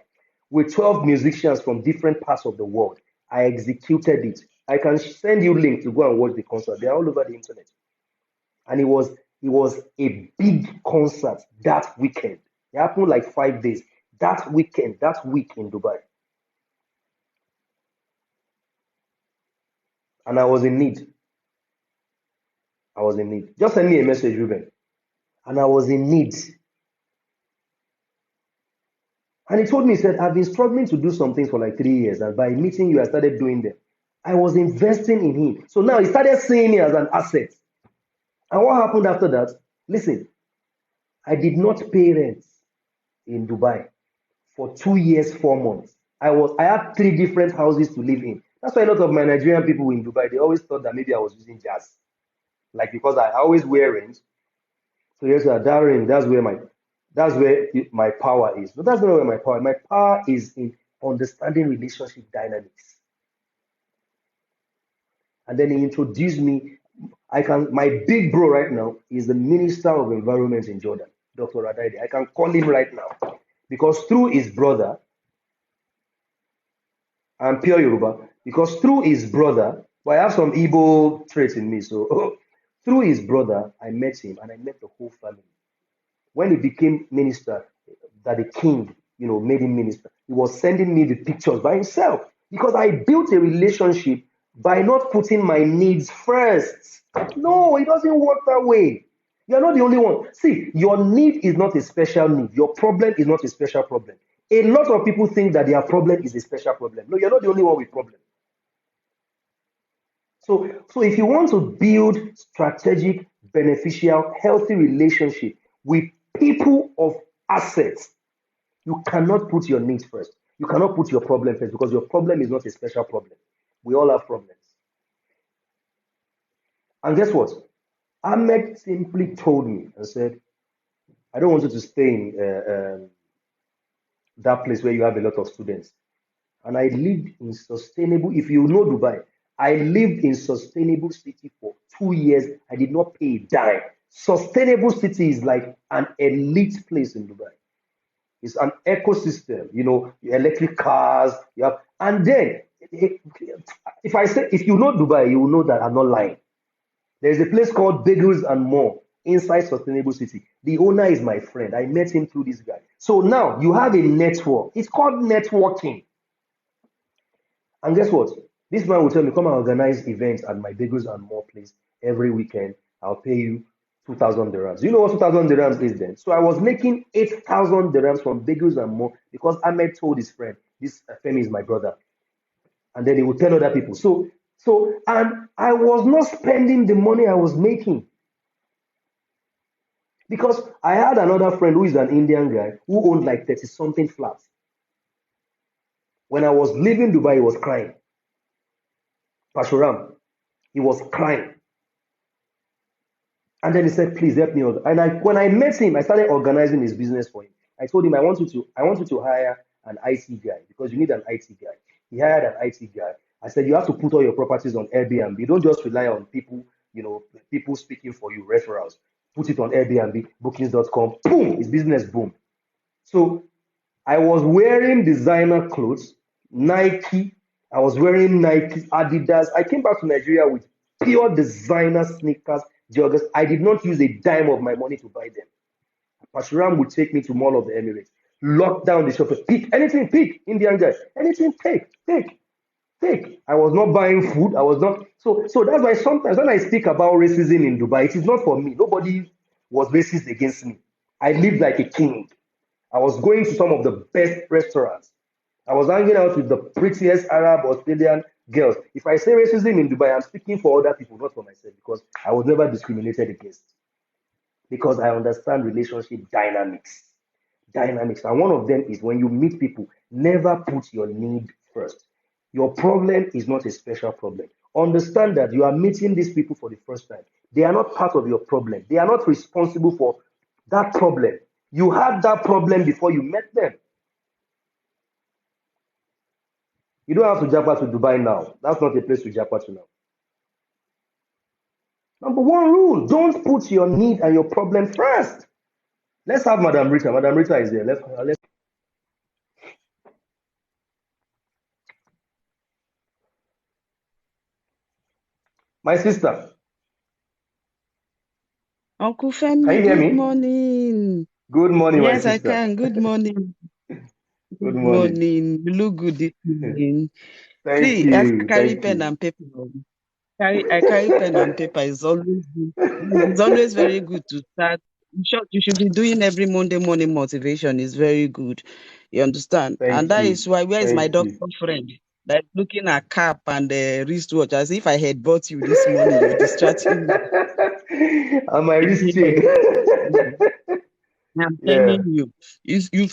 with 12 musicians from different parts of the world. I executed it. I can send you link to go and watch the concert. They're all over the internet. And it was a big concert that weekend. It happened like 5 days. That weekend, that week in Dubai. And I was in need. I was in need. Just send me a message, Ruben. And I was in need. And he told me, he said, I've been struggling to do some things for like 3 years. And by meeting you, I started doing them. I was investing in him. So now he started seeing me as an asset. And what happened after that? Listen, I did not pay rent in Dubai for 2 years, 4 months. I had 3 different houses to live in. That's why a lot of my Nigerian people in Dubai, they always thought that maybe I was using jazz. Like because I always wear rings. So yes, that ring, that's where my power is. But that's not where my power. My power is in understanding relationship dynamics. And then he introduced me. My big bro right now is the Minister of Environment in Jordan, Dr. Radaide. I can call him right now because through his brother, I'm pure Yoruba, because through his brother, well, I have some Igbo traits in me. So through his brother, I met him and I met the whole family. When he became minister, that the king, made him minister, he was sending me the pictures by himself because I built a relationship by not putting my needs first. No, it doesn't work that way. You're not the only one. See, your need is not a special need. Your problem is not a special problem. A lot of people think that their problem is a special problem. No, you're not the only one with problem. So if you want to build strategic, beneficial, healthy relationship with people of assets, you cannot put your needs first. You cannot put your problem first because your problem is not a special problem. We all have problems. And guess what? Ahmed simply told me and said, I don't want you to stay in that place where you have a lot of students. And I lived in sustainable, if you know Dubai, I lived in sustainable city for 2 years. I did not pay a dime. Sustainable city is like an elite place in Dubai. It's an ecosystem, electric cars, you have, and then if you know Dubai, you will know that I'm not lying. There is a place called Bagels and More inside Sustainable City. The owner is my friend. I met him through this guy. So now you have a network. It's called networking. And guess what? This man will tell me, come and organize events at my Bagels and More place every weekend. I'll pay you 2,000 dirhams. You know what 2,000 dirhams is then? So I was making 8,000 dirhams from Bagels and More because Ahmed told his friend, this Femi is my brother. And then he would tell other people. And I was not spending the money I was making. Because I had another friend who is an Indian guy who owned like 30 something flats. When I was leaving Dubai, he was crying. Pashuram, he was crying. And then he said, please help me. And when I met him, I started organizing his business for him. I told him, I want you to hire an IT guy because you need an IT guy. He hired an IT guy. I said, you have to put all your properties on Airbnb. Don't just rely on people, people speaking for you, referrals. Put it on Airbnb, bookings.com. Boom, his business boom. So I was wearing designer clothes, Nike. I was wearing Nike, Adidas. I came back to Nigeria with pure designer sneakers, joggers. I did not use a dime of my money to buy them. Pashuram would take me to Mall of the Emirates, lock down the shop, pick anything, pick Indian guy, anything, take. I was not buying food. I was not. So that's why sometimes when I speak about racism in Dubai, it is not for me. Nobody was racist against me. I lived like a king. I was going to some of the best restaurants. I was hanging out with the prettiest Arab, Australian girls. If I say racism in Dubai, I'm speaking for other people, not for myself, because I was never discriminated against. Because I understand relationship dynamics. Dynamics. And one of them is when you meet people, never put your need first. Your problem is not a special problem. Understand that you are meeting these people for the first time. They are not part of your problem. They are not responsible for that problem. You had that problem before you met them. You don't have to jump out to Dubai now. That's not a place to jump out to now. Number one rule, don't put your need and your problem first. Let's have Madam Rita. Madam Rita is there. Let's my sister. Uncle Can you Femi, hear good me? morning. Good morning, my Yes, I sister. can. Good morning. Good Good morning. morning. You look good this morning. Thank See, I you. carry Thank pen you. and paper. I carry pen and paper. It's always very good to start. In short, you should be doing every Monday morning motivation. It's very good. You understand? And Thank that you. is why, where is my Thank doctor you. friend? That looking at cap and wristwatch as if I had bought you this morning. You're distracting And my wrist chain. me. I'm Yeah. telling you, you've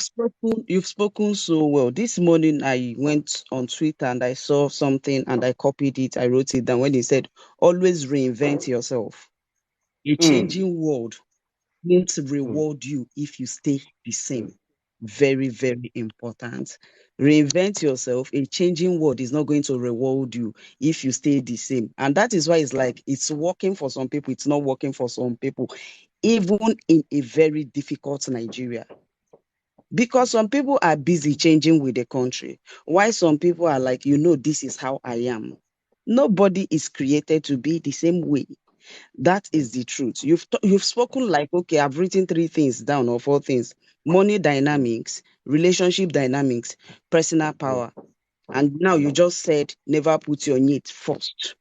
spoken so well. This morning I went on Twitter and I saw something and I copied it. I wrote it down when he said, always reinvent yourself. A Mm, changing world won't mm, reward you if you stay the same. Very, very important. Reinvent yourself. A changing world is not going to reward you if you stay the same. And that is why it's like it's working for some people, it's not working for some people, even in a very difficult Nigeria. Because some people are busy changing with the country, while some people are like, this is how I am. Nobody is created to be the same way. That is the truth. You've spoken like, okay, I've written 3 things down or 4 things: money mm, dynamics, relationship dynamics, personal mm, power. And now you just said never put your need first.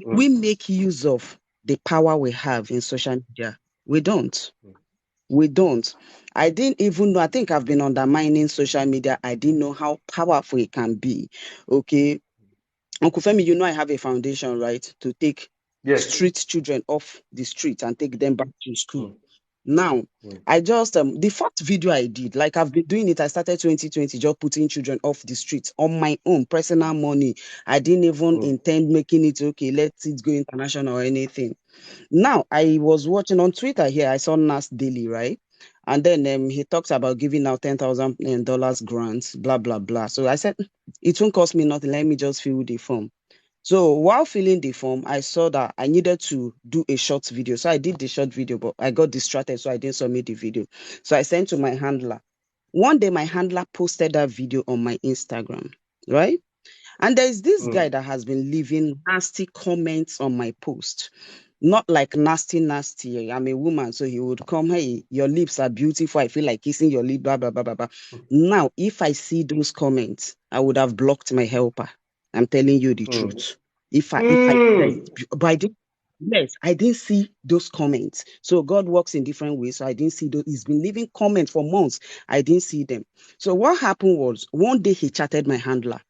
mm, We make use of the power we have in social media. We don't. mm, We don't. I didn't even know. I think I've been undermining social media. I didn't know how powerful it can be. Okay. Uncle Femi, I have a foundation, right, to take yes. street children off the street and take them back to school. Mm, Now, mm, I just, the first video I did, like I've been doing it, I started 2020, just putting children off the streets on my own personal money. I didn't even mm, intend making it, okay, let it go international or anything. Now, I was watching on Twitter here, I saw Nas Daily, right? And then he talks about giving out $10,000 grants, blah, blah, blah. So I said, it won't cost me nothing. Let me just fill the form. So while filling the form, I saw that I needed to do a short video. So I did the short video, but I got distracted, so I didn't submit the video. So I sent to my handler. One day, my handler posted that video on my Instagram, right? And there's this mm, guy that has been leaving nasty comments on my post. Not like nasty, nasty. I'm a woman, so he would come, hey, your lips are beautiful. I feel like kissing your lip, blah, blah, blah, blah, blah. Now, if I see those comments, I would have blocked my helper. I'm telling you the mm, truth. If I mm. but I didn't, yes, I didn't see those comments. So God works in different ways. So I didn't see those. He's been leaving comments for months. I didn't see them. So what happened was one day he chatted my handler.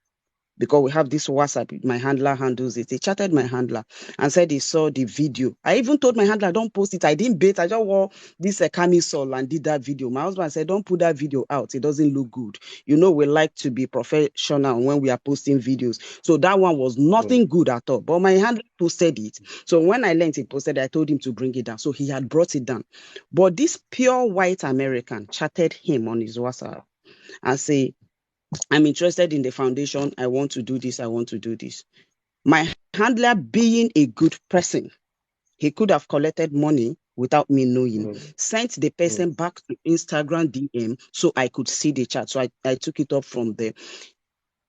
because we have this WhatsApp. My handler handles it. He chatted my handler and said he saw the video. I even told my handler, don't post it. I didn't bait. I just wore this camisole and did that video. My husband said, don't put that video out. It doesn't look good. You know, we like to be professional when we are posting videos. So that one was nothing good at all. But my handler posted it. So when I learned he posted it, I told him to bring it down. So he had brought it down. But this pure white American chatted him on his WhatsApp and say, I'm interested in the foundation. I want to do this. I want to do this. My handler, being a good person, he could have collected money without me knowing, sent the person back to Instagram DM so I could see the chat. So I took it up from there.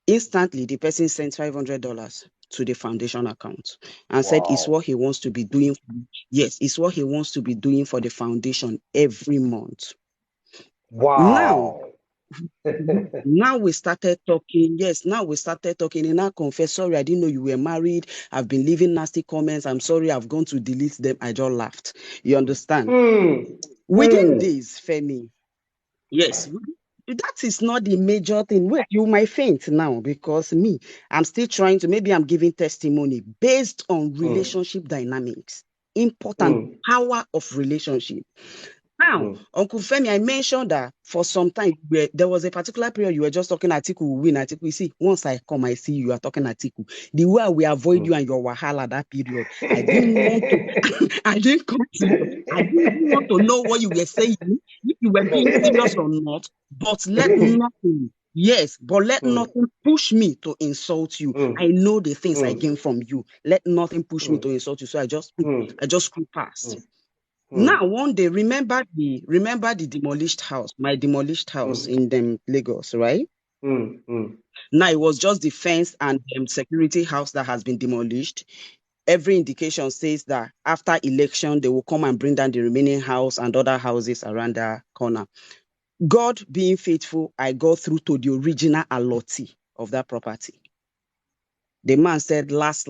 Instantly, the person sent $500 to the foundation account and said it's what he wants to be doing. Yes, it's what he wants to be doing for the foundation every month. Wow. Now we started talking. Yes, now we started talking. And I confess, sorry, I didn't know you were married. I've been leaving nasty comments. I'm sorry, I've gone to delete them. I just laughed. You understand? Within days, Femi. Yes, that is not the major thing. Wait, you might faint now because me, I'm still trying to, maybe I'm giving testimony based on relationship dynamics. Important power of relationship. Now, Uncle Femi, I mentioned that for some time there was a particular period you were just talking Atiku will win. Atiku, you see, once I come, I see you are talking Atiku. The way we avoid you and your wahala that period, I didn't want to. I didn't come to you. I didn't want to know what you were saying, if you were being serious or not. But let nothing. Yes, but let nothing push me to insult you. I know the things I gain from you. Let nothing push me to insult you. So I just screw past. Now, one day, remember the demolished house, my demolished house in Lagos, right? Now, it was just the fence and security house that has been demolished. Every indication says that after election, they will come and bring down the remaining house and other houses around the corner. God being faithful, I got through to the original allotee of that property. The man said, last,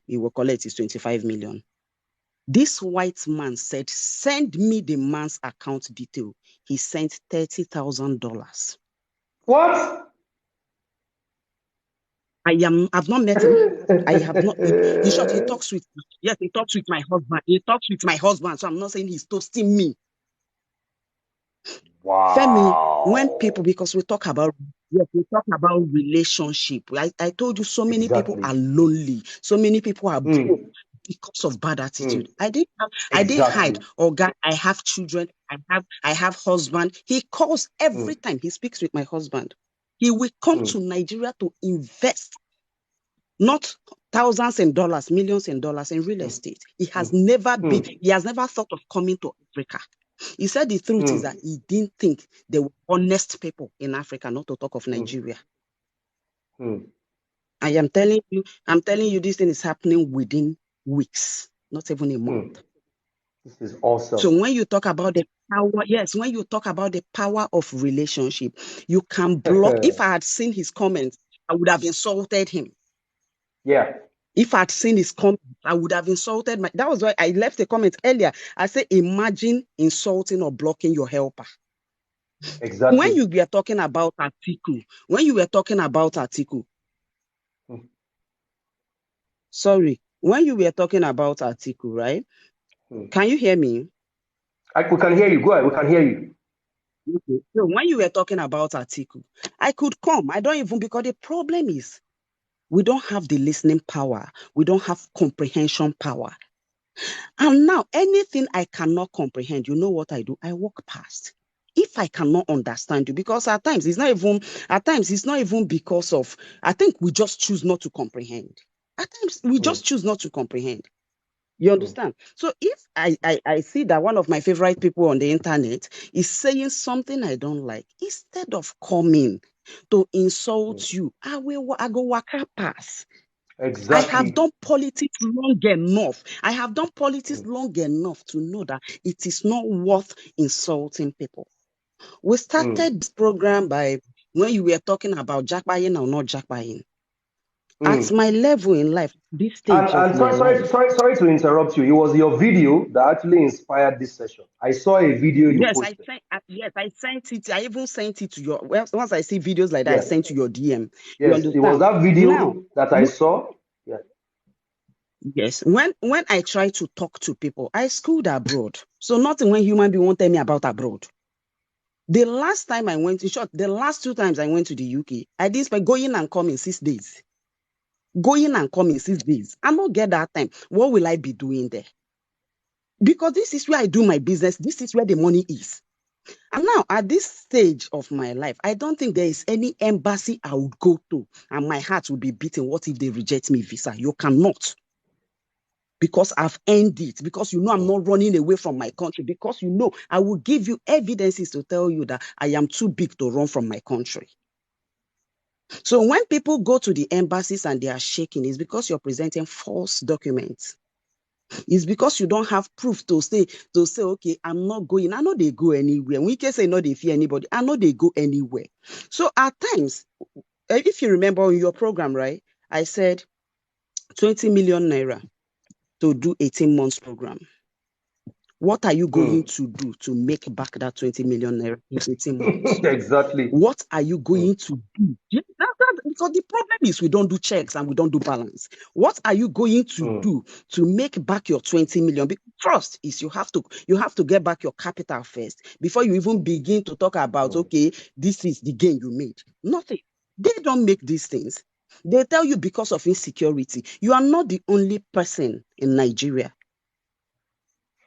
he will collect his 25 million. This white man said, send me the man's account detail. He sent $30,000. What? I've not met him. I have not. In short, he talks with my husband. He talks with my husband. So I'm not saying he's toasting me. Wow. Femi, when people, because we talk about relationship. I told you so many people are lonely. So many people are broke because of bad attitude. I didn't hide. Oh God, I have children. I have husband. He calls every time he speaks with my husband. He will come to Nigeria to invest, not thousands and dollars, millions and dollars in real estate. He has never thought of coming to Africa. He said the truth is that he didn't think there were honest people in Africa, not to talk of Nigeria. I am telling you, this thing is happening within weeks, not even a month. This is awesome. So when you talk about the power, when you talk about the power of relationship, you can block. If I had seen his comments, I would have insulted him. Yeah. If I had seen his comments, I would have insulted that was why I left a comment earlier. I said, imagine insulting or blocking your helper. Exactly. When you were talking about Atiku, sorry, when you were talking about Atiku, right? Can you hear me? We can hear you. Go ahead. We can hear you. Okay. So when you were talking about Atiku, I could come. I don't even, because the problem is we don't have the listening power. We don't have comprehension power. And now anything I cannot comprehend, you know what I do? I walk past. If I cannot understand you, because at times it's not even because of, I think we just choose not to comprehend. At times we just choose not to comprehend. You understand? So if I see that one of my favorite people on the internet is saying something I don't like, instead of coming to insult you, I go walk pass. Exactly. I have done politics long enough. To know that it is not worth insulting people. We started this program by when you were talking about jackpying or not jackpying. At my level in life, this stage of And my life. sorry to interrupt you. It was your video that actually inspired this session. I saw a video you Yes, posted. I sent it. I even sent it to your. Well, once I see videos like that, I Yes, send to your DM. You yes. It was understand? that Now, video that I saw. Yeah. yes, when I try to talk to people, I schooled abroad. So nothing when human being won't tell me about abroad. The last time I went, in short, the last 2 times I went to the UK, I did spend going and coming 6 days. Going and coming 6 days. I don't get that time. What will I be doing there? Because this is where I do my business. This is where the money is. And now, at this stage of my life, I don't think there is any embassy I would go to and my heart will be beating. What if they reject me visa? You cannot. Because I've earned it. Because you know I'm not running away from my country. Because you know I will give you evidences to tell you that I am too big to run from my country. So when people go to the embassies and they are shaking, it's because you're presenting false documents. It's because you don't have proof to say, okay, I'm not going. I know they go anywhere. We can say no, they fear anybody. I know they go anywhere. So at times, if you remember on your program, right, I said 20 million naira to do 18 months program. What are you going to do to make back that 20 million naira in 18 months? Exactly. What are you going to do? Because the problem is we don't do checks and we don't do balance. What are you going to do to make back your 20 million? Because first is you have to get back your capital first before you even begin to talk about, okay, this is the gain you made. Nothing. They don't make these things. They tell you because of insecurity. You are not the only person in Nigeria.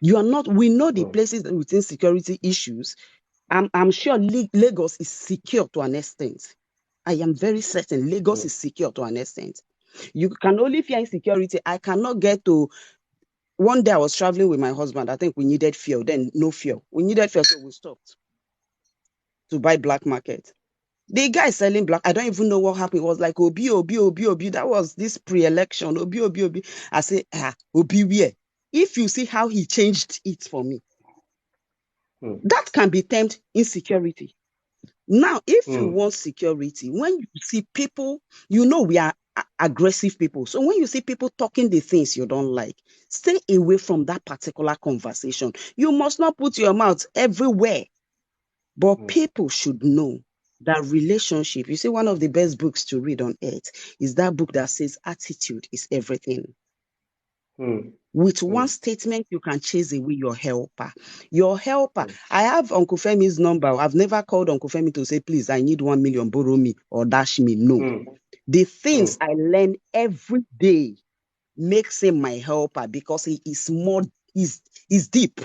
You are not. We know the places with insecurity issues. I'm sure Lagos is secure to an extent. I am very certain Lagos is secure to an extent. You can only fear insecurity. I cannot get to. One day I was traveling with my husband. I think we needed fuel. Then no fuel. We needed fuel, so we stopped to buy black market. The guy selling black, I don't even know what happened. It was like Obi. That was this pre-election. Obi. I say, Obi, where? If you see how he changed it for me, that can be termed insecurity. Now, if you want security, when you see people, you know we are aggressive people. So when you see people talking the things you don't like, stay away from that particular conversation. You must not put your mouth everywhere. But people should know that relationship, you see, one of the best books to read on earth is that book that says attitude is everything. With one statement, you can chase away your helper. Your helper. I have Uncle Femi's number. I've never called Uncle Femi to say, please, I need 1 million, borrow me or dash me. No. The things I learn every day makes him my helper because he is more, is deep.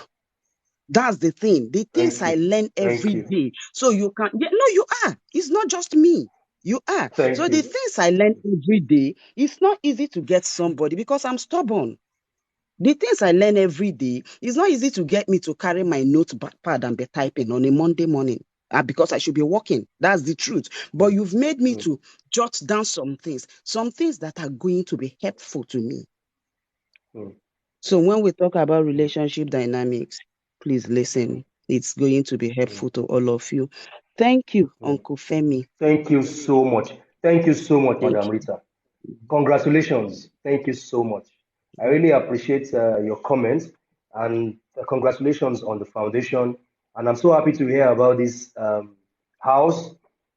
That's the thing. The things I learn every day. So you can, you are. It's not just me. You are. So the things I learn every day, it's not easy to get somebody because I'm stubborn. The things I learn every day, it's not easy to get me to carry my notepad and be typing on a Monday morning because I should be working. That's the truth. But you've made me to jot down some things that are going to be helpful to me. So when we talk about relationship dynamics, please listen. It's going to be helpful to all of you. Thank you, Uncle Femi. Thank you so much. Thank you so much, Madam Rita. Congratulations. Thank you so much. I really appreciate your comments and congratulations on the foundation. And I'm so happy to hear about this house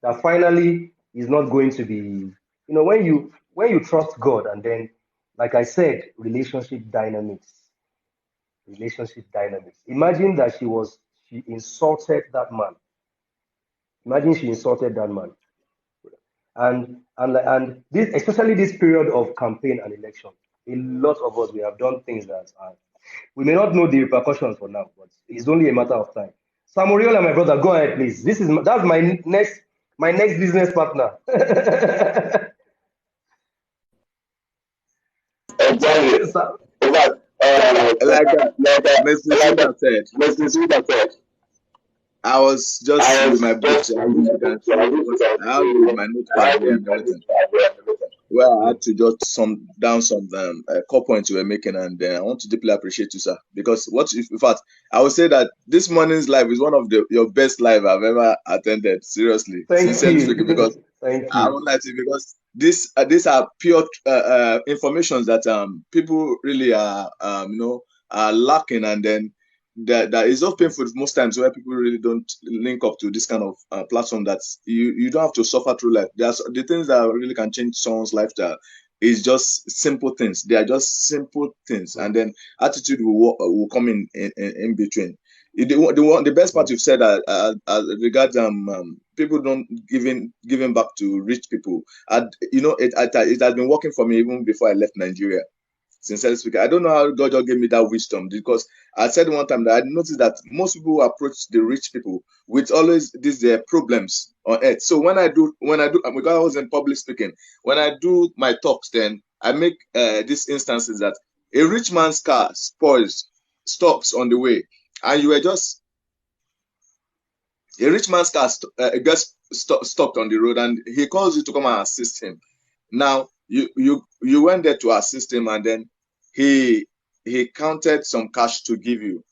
that finally is not going to be, when you trust God and then, like I said, relationship dynamics. Imagine that she insulted that man. Imagine she insulted that man. And this, especially this period of campaign and election, a lot of us, we have done things that we may not know the repercussions for now, but it's only a matter of time. Samoriola, my brother, go ahead, please. That's my next business partner. Exactly. Like Mr. Suda said, I was just with my books. I have my notepad and everything. Well, I had to jot down some core points you were making, and I want to deeply appreciate you, sir. Because in fact, I would say that this morning's live is one of your best live I've ever attended. Seriously, Thank sincerely you. speaking, because Thank I you. won't lie to you because these are pure informations that people really are are lacking, and then that is so painful most times where people really don't link up to this kind of platform that you don't have to suffer through life. There's the things that really can change someone's lifestyle is just simple things. They are just simple things, and then attitude will come in between. The best part you've said regards people don't giving back to rich people. And it has been working for me even before I left Nigeria. Sincerely speaking, I don't know how God just gave me that wisdom, because I said one time that I noticed that most people who approach the rich people with always these problems on earth. So when I do because I was in public speaking, when I do my talks, then I make these instances that a rich man's car stops on the way, and you were just a rich man's car gets stopped on the road, and he calls you to come and assist him. Now you went there to assist him, and then he counted some cash to give you,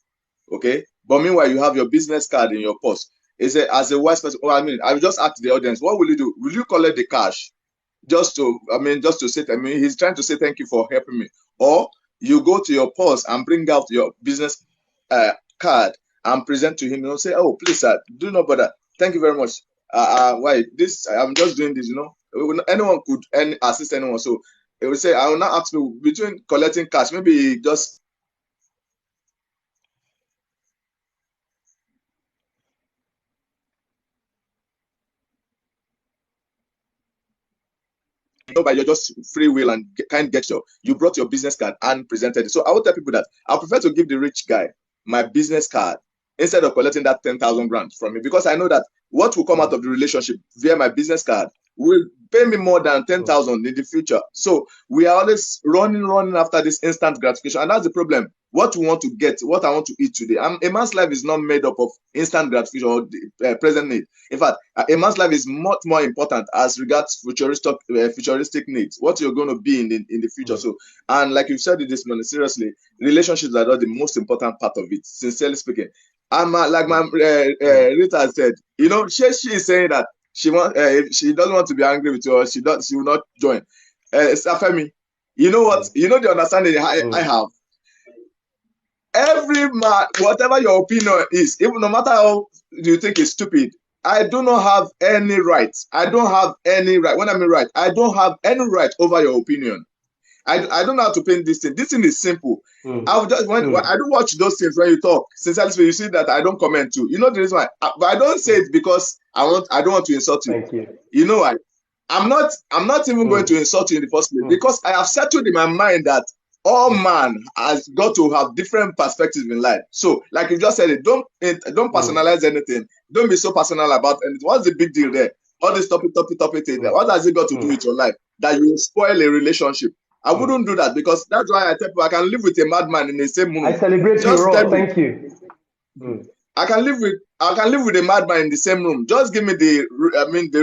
okay? But meanwhile, you have your business card in your purse. As a wise person, I mean, I will just ask the audience, what will you do? Will you collect the cash just to say, he's trying to say thank you for helping me, or you go to your purse and bring out your business card and present to him, say, oh, please, sir, do not bother. Thank you very much. Why this? I'm just doing this. Anyone could assist anyone. So it will say, I will not ask you between collecting cash. Maybe just by your just free will and can't get you brought your business card and presented it. So I will tell people that I prefer to give the rich guy my business card instead of collecting that 10,000 grand from me, because I know that what will come out of the relationship via my business card will pay me more than 10,000 in the future. So we are always running after this instant gratification, and that's the problem. What we want to get, what I want to eat today. A man's life is not made up of instant gratification or present need. In fact, a man's life is much more important as regards futuristic needs, what you're going to be in the future. So, and like you said it this morning, seriously, relationships are not the most important part of it, sincerely speaking. I'm like my Rita said, she is saying that if she doesn't want to be angry with you, or she will not join. Safemi, you know what? You know the understanding I have. Every man, whatever your opinion is, even no matter how you think it's stupid, I do not have any right. I don't have any right. When I mean right, I don't have any right over your opinion. I don't know how to paint this thing. This thing is simple. I would just when I do watch those things when you talk. Sincerely, you see that I don't comment too. You know the reason why, but I don't say it because I don't want to insult you. Thank you. You know why? I'm not even going to insult you in the first place, because I have settled in my mind that all man has got to have different perspectives in life. So, like you just said, it don't personalize anything. Don't be so personal about anything. What's the big deal there? All this topic. What has it got to do with your life that you spoil a relationship? I wouldn't do that, because that's why I tell people I can live with a madman in the same room. I celebrate you, Rob. Thank you. I can live with a madman in the same room. Just give me the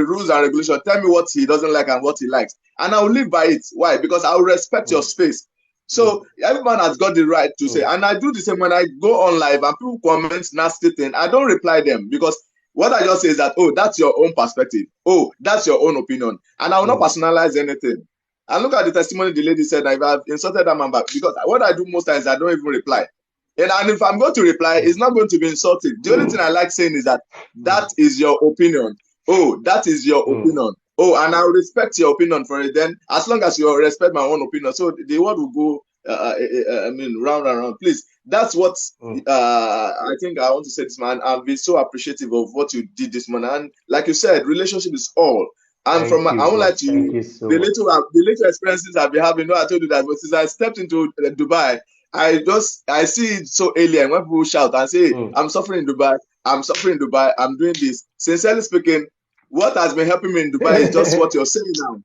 rules and regulations. Tell me what he doesn't like and what he likes, and I will live by it. Why? Because I will respect your space. So every man has got the right to say, and I do the same when I go on live and people comment nasty thing. I don't reply them, because what I just say is that, oh, that's your own perspective. Oh, that's your own opinion, and I will not personalize anything. And look at the testimony the lady said, if I've insulted that man back, because what I do most times I don't even reply. And if I'm going to reply, it's not going to be insulting. The only thing I like saying is that is your opinion. Oh, that is your opinion. Oh, and I'll respect your opinion for it. Then, as long as you respect my own opinion, so the word will go, round and round. Please, that's what I think I want to say this man. I've been so appreciative of what you did this morning. And like you said, relationship is all. And I won't lie to you, the little experiences I've been having. I told you that, but since I stepped into Dubai, I see it so alien when people shout and say, I'm suffering in Dubai, I'm doing this. Sincerely speaking, what has been helping me in Dubai is just what you're saying now.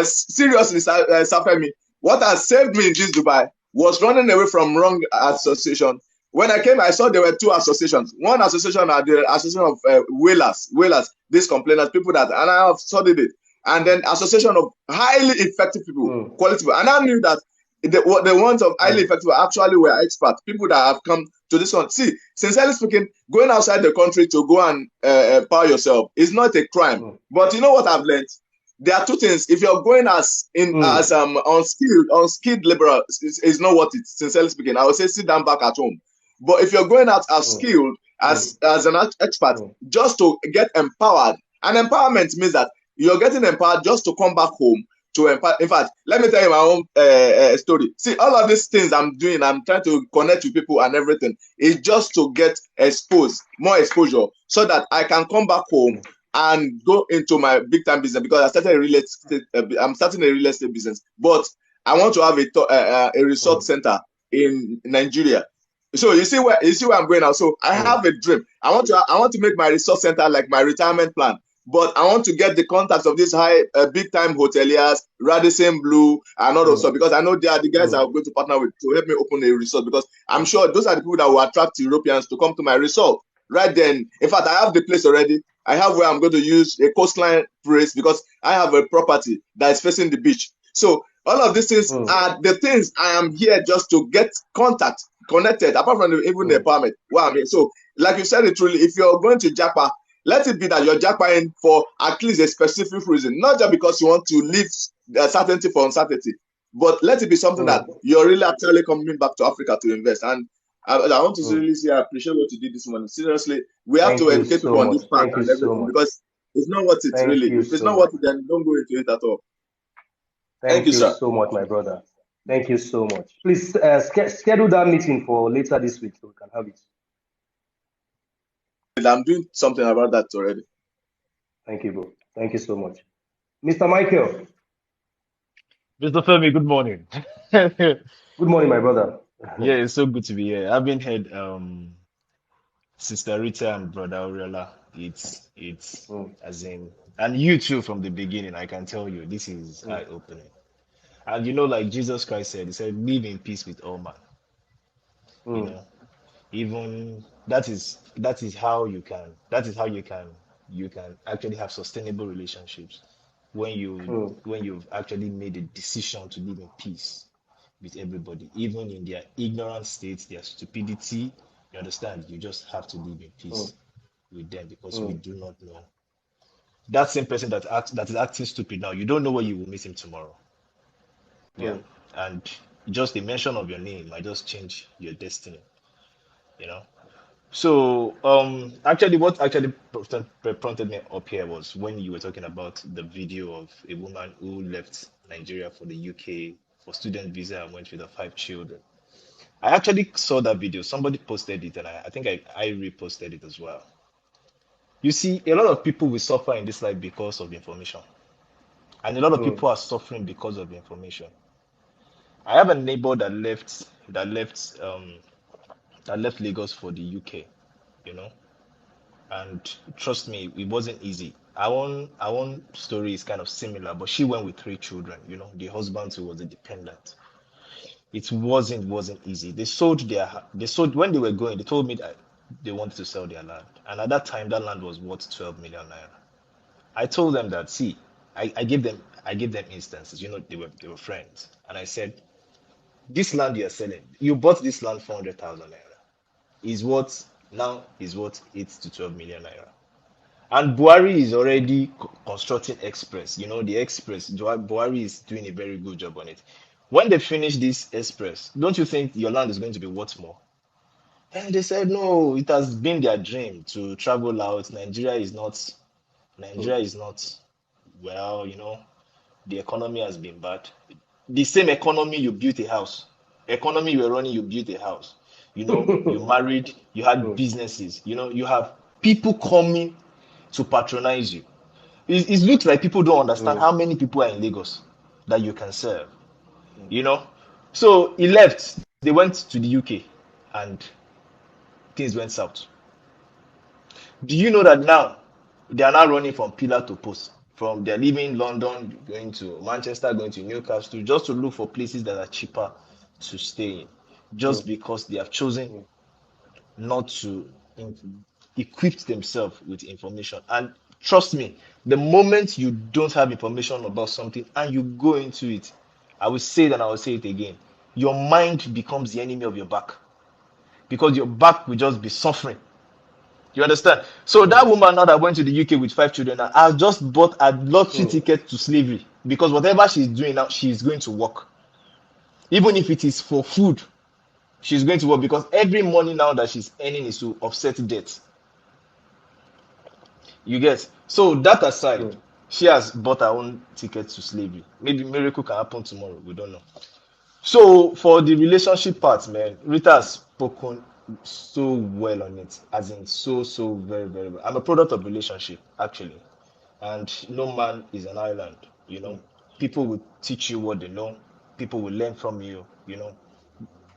Seriously, Safemi, what has saved me in this Dubai was running away from wrong association. When I came, I saw there were two associations. One association are the association of whalers, these complainers, people that, and I have studied it. And then association of highly effective people, quality people. And I knew that the ones of highly Mm, effective actually were experts, people that have come to this one. See, sincerely speaking, going outside the country to go and empower yourself is not a crime. mm, But you know what I've learned? There are two things. If you're going as mm, unskilled liberal, is not worth it. Sincerely speaking, I would say sit down back at home. But if you're going out as mm, skilled, mm, as an expert, mm, just to get empowered, and empowerment means that you're getting empowered just to come back home to empower. In fact, let me tell you my own story. See, all of these things I'm doing, I'm trying to connect with people and everything, is just to get exposed, more exposure, so that I can come back home mm, and go into my big time business, because I started a real estate. I'm starting a real estate business, but I want to have a resort mm, center in Nigeria. So you see where I'm going now. So I mm, have a dream. I want to make my resort center like my retirement plan. But I want to get the contacts of these big time hoteliers, Radisson Blue, and all those mm, stuff, because I know they are the guys mm, I'm going to partner with to help me open a resort. Because I'm sure those are the people that will attract Europeans to come to my resort. Right then, in fact, I have the place already. I have where I'm going to use a coastline place because I have a property that is facing the beach. So all of these things mm, are the things I am here just to get contact, connected, apart from even the mm, empowerment. Wow, I mean, so like you said it truly, if you're going to Japa, let it be that you're jackpotting for at least a specific reason, not just because you want to leave certainty for uncertainty, but let it be something that mm. you're really actually coming back to Africa to invest. And I want to Mm. really say I appreciate what you did this morning. Seriously, we have Thank to you educate so people on much. this part Thank you and so everything, much. because it's not worth it Thank really. you If it's so not much. worth it, then don't go into it at all. Thank Thank you, you sir. so much, my brother. Thank you so much. Please schedule that meeting for later this week so we can have it. I'm doing something about that already. Thank you, bro. Thank you so much. Mr. Michael, Mr. Femi, good morning. good morning, my brother. Yeah, it's so good to be here. I've been heard Sister Rita and Brother Aurela. It's Mm, as in, and you too from the beginning, I can tell you this is mm, eye-opening. And you know, like Jesus Christ said, he said, live in peace with all man. You mm, know, even that is how you can actually have sustainable relationships when mm, you've actually made a decision to live in peace with everybody, even in their ignorant states, their stupidity. You understand? You just have to live in mm, peace with them because we mm, do not know. That same person that is acting stupid now, you don't know where you will meet him tomorrow. Yeah. mm, And just the mention of your name might just change your destiny, you know. So, actually, what actually prompted me up here was when you were talking about the video of a woman who left Nigeria for the UK for student visa and went with her 5 children. I actually saw that video. Somebody posted it, and I think I reposted it as well. You see, a lot of people will suffer in this life because of information, and a lot of mm, people are suffering because of information. I have a neighbor that left Lagos for the UK, you know, and trust me, it wasn't easy. Our own story is kind of similar, but she went with 3 children, you know, the husband who was a dependent. It wasn't easy. They sold when they were going, they told me that they wanted to sell their land. And at that time that land was worth 12 million naira. I told them that, see, I gave them instances, you know, they were friends. And I said, this land you're selling, you bought this land 400,000 naira. Is what 8 to 12 million naira. And Buhari is already constructing express. You know, the express, Buhari is doing a very good job on it. When they finish this express, don't you think your land is going to be worth more? And they said, no, it has been their dream to travel out. mm, Nigeria is not, well, you know, the economy has been bad. The same economy you built a house, economy you were running, you built a house. You know, you married, you had mm, businesses, you know, you have people coming to patronize you. It looks like people don't understand mm, how many people are in Lagos that you can serve, mm, you know. So he left. They went to the UK and things went south. Do you know that now they are now running from pillar to post? From they're leaving London, going to Manchester, going to Newcastle, just to look for places that are cheaper to stay in, just mm, because they have chosen mm, not to equip themselves with information. And trust me, the moment you don't have information about something and you go into it, I will say it and I will say it again. your mind becomes the enemy of your back, because your back will just be suffering. You understand? So that woman now that went to the UK with 5 children, I just bought a lottery ticket to slavery, because whatever she's doing now, she's going to work. Even if it is for food, she's going to work, because every money now that she's earning is to offset debt. You get? So that aside, she has bought her own ticket to slavery. Maybe miracle can happen tomorrow. We don't know. So for the relationship part, man, Rita has spoken so well on it, as in so very very well. I'm a product of relationship actually, and no man is an island. You know, people will teach you what they know. People will learn from you. You know,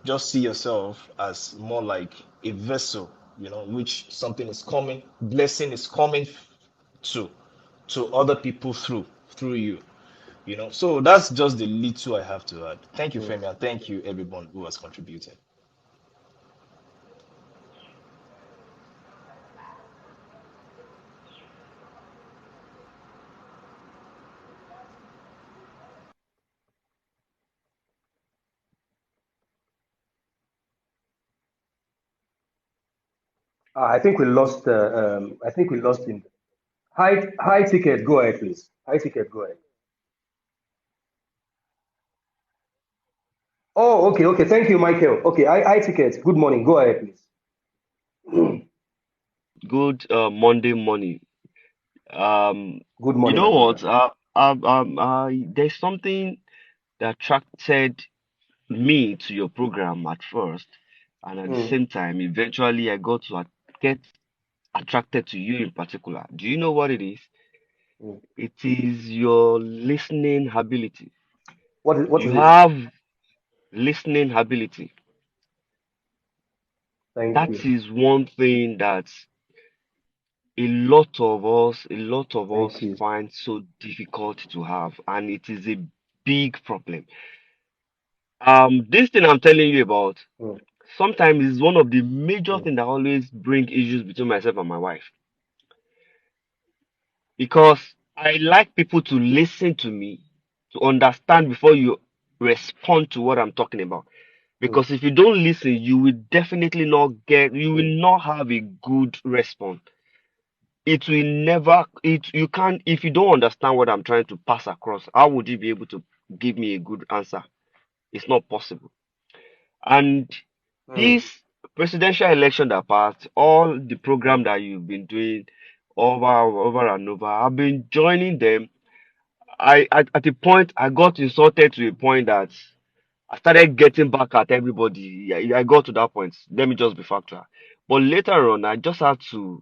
just see yourself as more like a vessel. You know, which something is coming, blessing is coming to other people through you. You know, so that's just the little I have to add. Thank you, Femi, and thank you everyone who has contributed. I think we lost. I think we lost him. High ticket. Go ahead, please. High ticket. Go ahead. Oh, okay, okay. Thank you, Michael. Okay, high ticket. Good morning. Go ahead, please. Good Monday morning. Good You morning, know my brother. what? There's something that attracted me to your program at first, and at the Mm, same time, eventually I got to get attracted to you in particular. Do you know what it is? mm. It is your listening ability. What You is it? have listening ability. Thank That you. is one thing that a lot of us Thank you. find so difficult to have, and it is a big problem. This thing I'm telling you about Mm, sometimes is one of the major mm, things that always bring issues between myself and my wife, because I like people to listen to me, to understand before you respond to what I'm talking about. mm, Because if you don't listen, you will definitely you mm, will not have a good response. It will never, you can't, if you don't understand what I'm trying to pass across, how would you be able to give me a good answer? It's not possible. And mm, this presidential election that passed, all the program that you've been doing over and over, I've been joining them. At a point I got insulted to a point that I started getting back at everybody. I got to that point. Let me just be factual. But later on, I just had to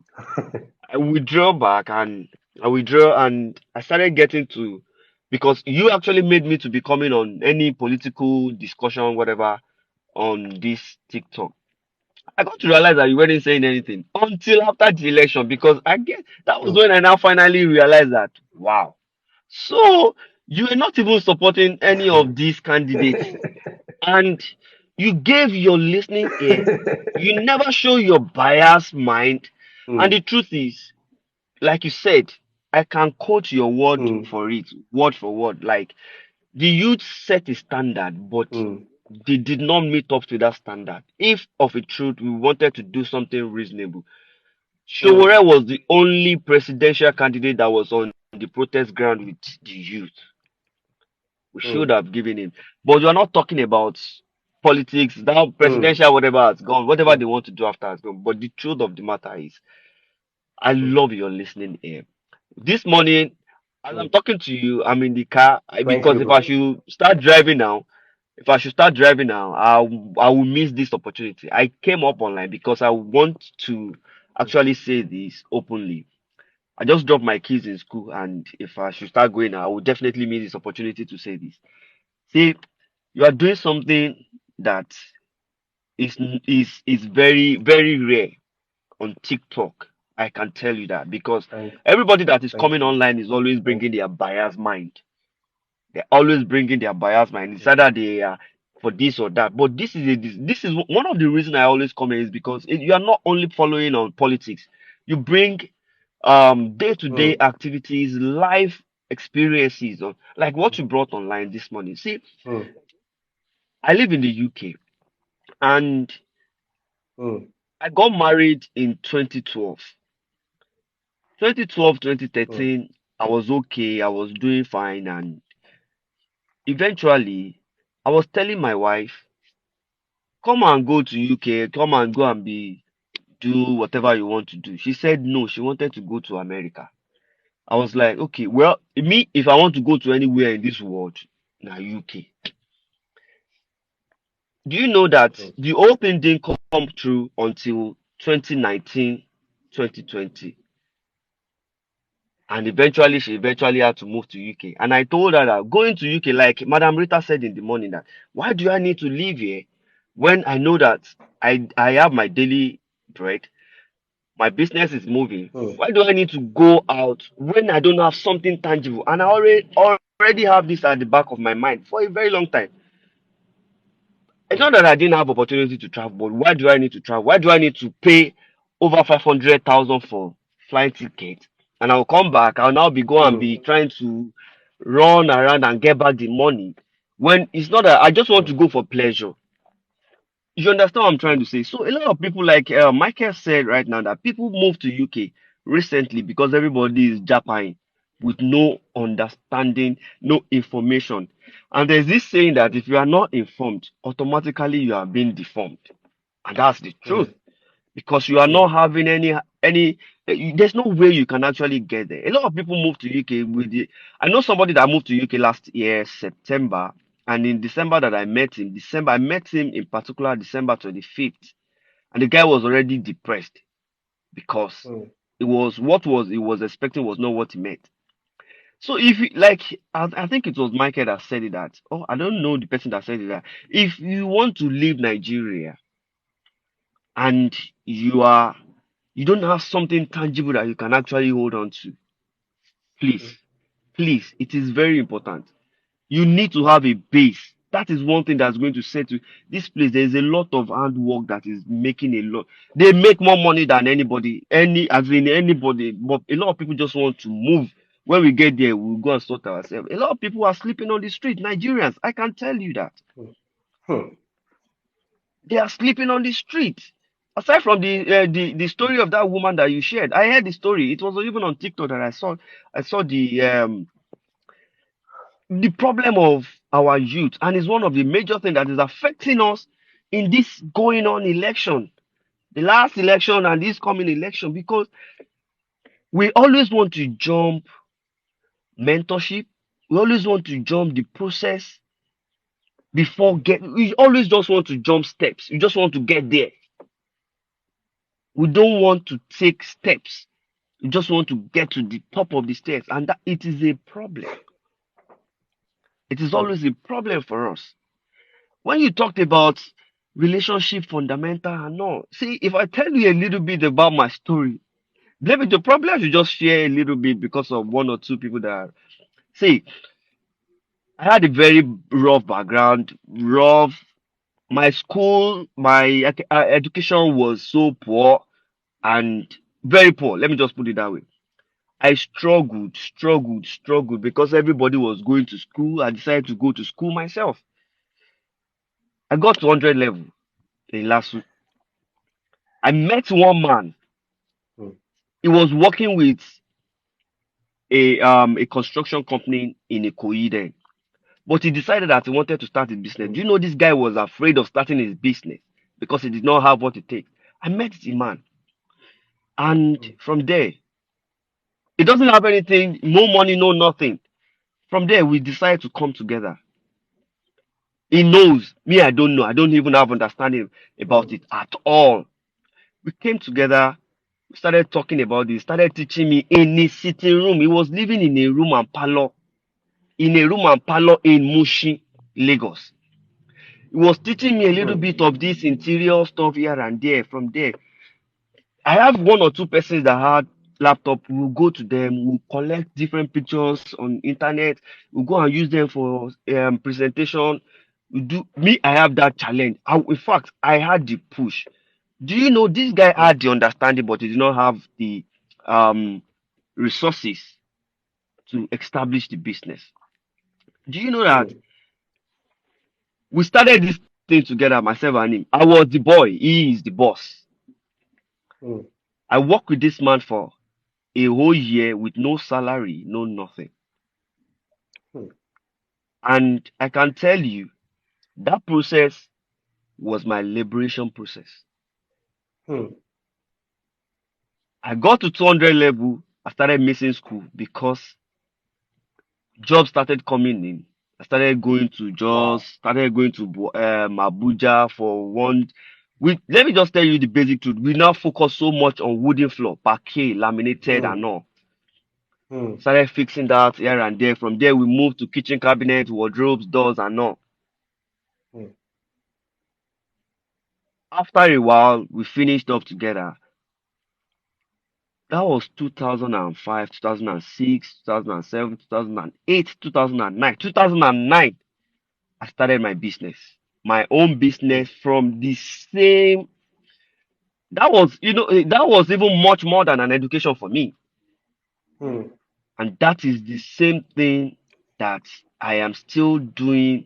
I withdraw back and I withdraw and I started getting to, because you actually made me to be coming on any political discussion, whatever, on this TikTok. I got to realize that you weren't saying anything until after the election, because I get that was mm. when I now finally realized that wow. So you were not even supporting any of these candidates, and you gave your listening ear. You never show your biased mind. And Mm, the truth is, like you said, I can quote your word mm, for it, word for word. Like the youth set a standard, but mm, they did not meet up to that standard. If of a truth we wanted to do something reasonable, mm, Showore was the only presidential candidate that was on the protest ground with the youth. We should mm, have given him. But you're not talking about politics, that mm, presidential whatever has gone, whatever mm, they want to do after has gone. But the truth of the matter is, I mm, love your listening ear. This morning, as I'm mm. talking to you, I'm in the car Thank because you, bro. if I should start driving now, I will miss this opportunity. I came up online because I want to Mm, actually say this openly. I just dropped my kids in school, and if I should start going now, I will definitely miss this opportunity to say this. See, you are doing something that is very very rare on TikTok. I can tell you that, because Thank, everybody that is thank coming you. online is always Thank bringing you. their biased mind. They're always bringing their biased mind. It's Mm, either they are for this or that. But this is one of the reasons I always come here, is because you are not only following on politics. You bring day-to-day mm, activities, life experiences, like what you brought online this morning. See, mm, I live in the UK, and mm, I got married in 2012. 2012, mm, 2013, I was okay. I was doing fine. And eventually, I was telling my wife, come and go to UK, come and go and do whatever you want to do. She said no, she wanted to go to America. I was like, okay, well, me, if I want to go to anywhere in this world, now UK. Do you know that mm, the whole thing didn't come true until 2019, 2020? And eventually, she eventually had to move to UK. And I told her that going to UK, like Madam Rita said in the morning, that why do I need to live here when I know that I have my daily bread, my business is moving? mm, Why do I need to go out when I don't have something tangible? And I already have this at the back of my mind for a very long time. It's mm, not that I didn't have opportunity to travel, but why do I need to travel? Why do I need to pay over 500,000 for flight ticket? And I'll come back. I'll now be going and mm, be trying to run around and get back the money. When it's not that I just want mm, to go for pleasure. You understand what I'm trying to say? So a lot of people, like Michael said right now, that people moved to UK recently because everybody is japping with no understanding, no information. And there's this saying that if you are not informed, automatically you are being deformed. And that's the truth mm, because you are mm, not having there's no way you can actually get there. A lot of people move to UK with the I know somebody that moved to UK last year September, and in December that I met him in particular December 25th, and the guy was already depressed because mm, it was what was he was expecting was not what he met. So if you, like I think it was Michael that said it, that I don't know the person that said it, that if you want to leave Nigeria and you don't have something tangible that you can actually hold on to, mm, please, please, it is very important. You need to have a base. That is one thing that's going to set you. This place, there is a lot of hard work that is making a lot. They make more money than anybody, as in anybody. But a lot of people just want to move. When we get there, we'll go and sort ourselves. A lot of people are sleeping on the street. Nigerians, I can tell you that mm, mm, they are sleeping on the street. Aside from the story of that woman that you shared, I heard the story. It was even on TikTok that I saw the problem of our youth, and it's one of the major things that is affecting us in this going on election, the last election and this coming election, because we always want to jump mentorship, we always want to jump the process we always just want to jump steps. We just want to get there. We don't want to take steps. We just want to get to the top of the stairs, and that it is a problem. It is mm, always a problem for us. When you talked about relationship fundamental and all, see, if I tell you a little bit about my story, maybe the problem I should just share a little bit because of one or two people that see, I had a very rough background, rough. My school, my education was so poor and very poor. Let me just put it that way. I struggled because everybody was going to school. I decided to go to school myself. I got to 100 level in last week. I met one man. mm, He was working with a construction company in Ikoyi then. But he decided that he wanted to start a business. Do mm, you know this guy was afraid of starting his business because he did not have what it takes? I met the man, and mm, from there, he doesn't have anything, no money, no nothing. From there, we decided to come together. He knows me. I don't know. I don't even have understanding about mm, it at all. We came together. We started talking about this. Started teaching me in his sitting room. He was living in a room and parlor in Mushi, Lagos. He was teaching me a little mm, bit of this interior stuff here and there. From there, I have one or two persons that had laptop. We'll go to them. We'll collect different pictures on internet. We'll go and use them for presentation. We do me. I have that challenge. In fact, I had the push. Do you know this guy mm, had the understanding, but he did not have the um resources to establish the business. Do you know that mm, We started this thing together, myself and him. I was the boy. He is the boss. Mm. I worked with this man for a whole year with no salary, no nothing. Mm. And I can tell you that process was my liberation process. Mm. I got to 200 level. I started missing school because jobs started coming in. I started going to Wow. Abuja for one. Let me just tell you the basic truth. We now focus so much on wooden floor, parquet, laminated, Mm. and all. Mm. Started fixing that here and there. From there, we moved to kitchen cabinet, wardrobes, doors, and all. Mm. After a while, we finished up together. That was 2005, 2006, 2007, 2008, 2009. 2009, I started my business, my own Mm. business from the same. That was, that was even much more than an education for me. Mm. And that is the same thing that I am still doing.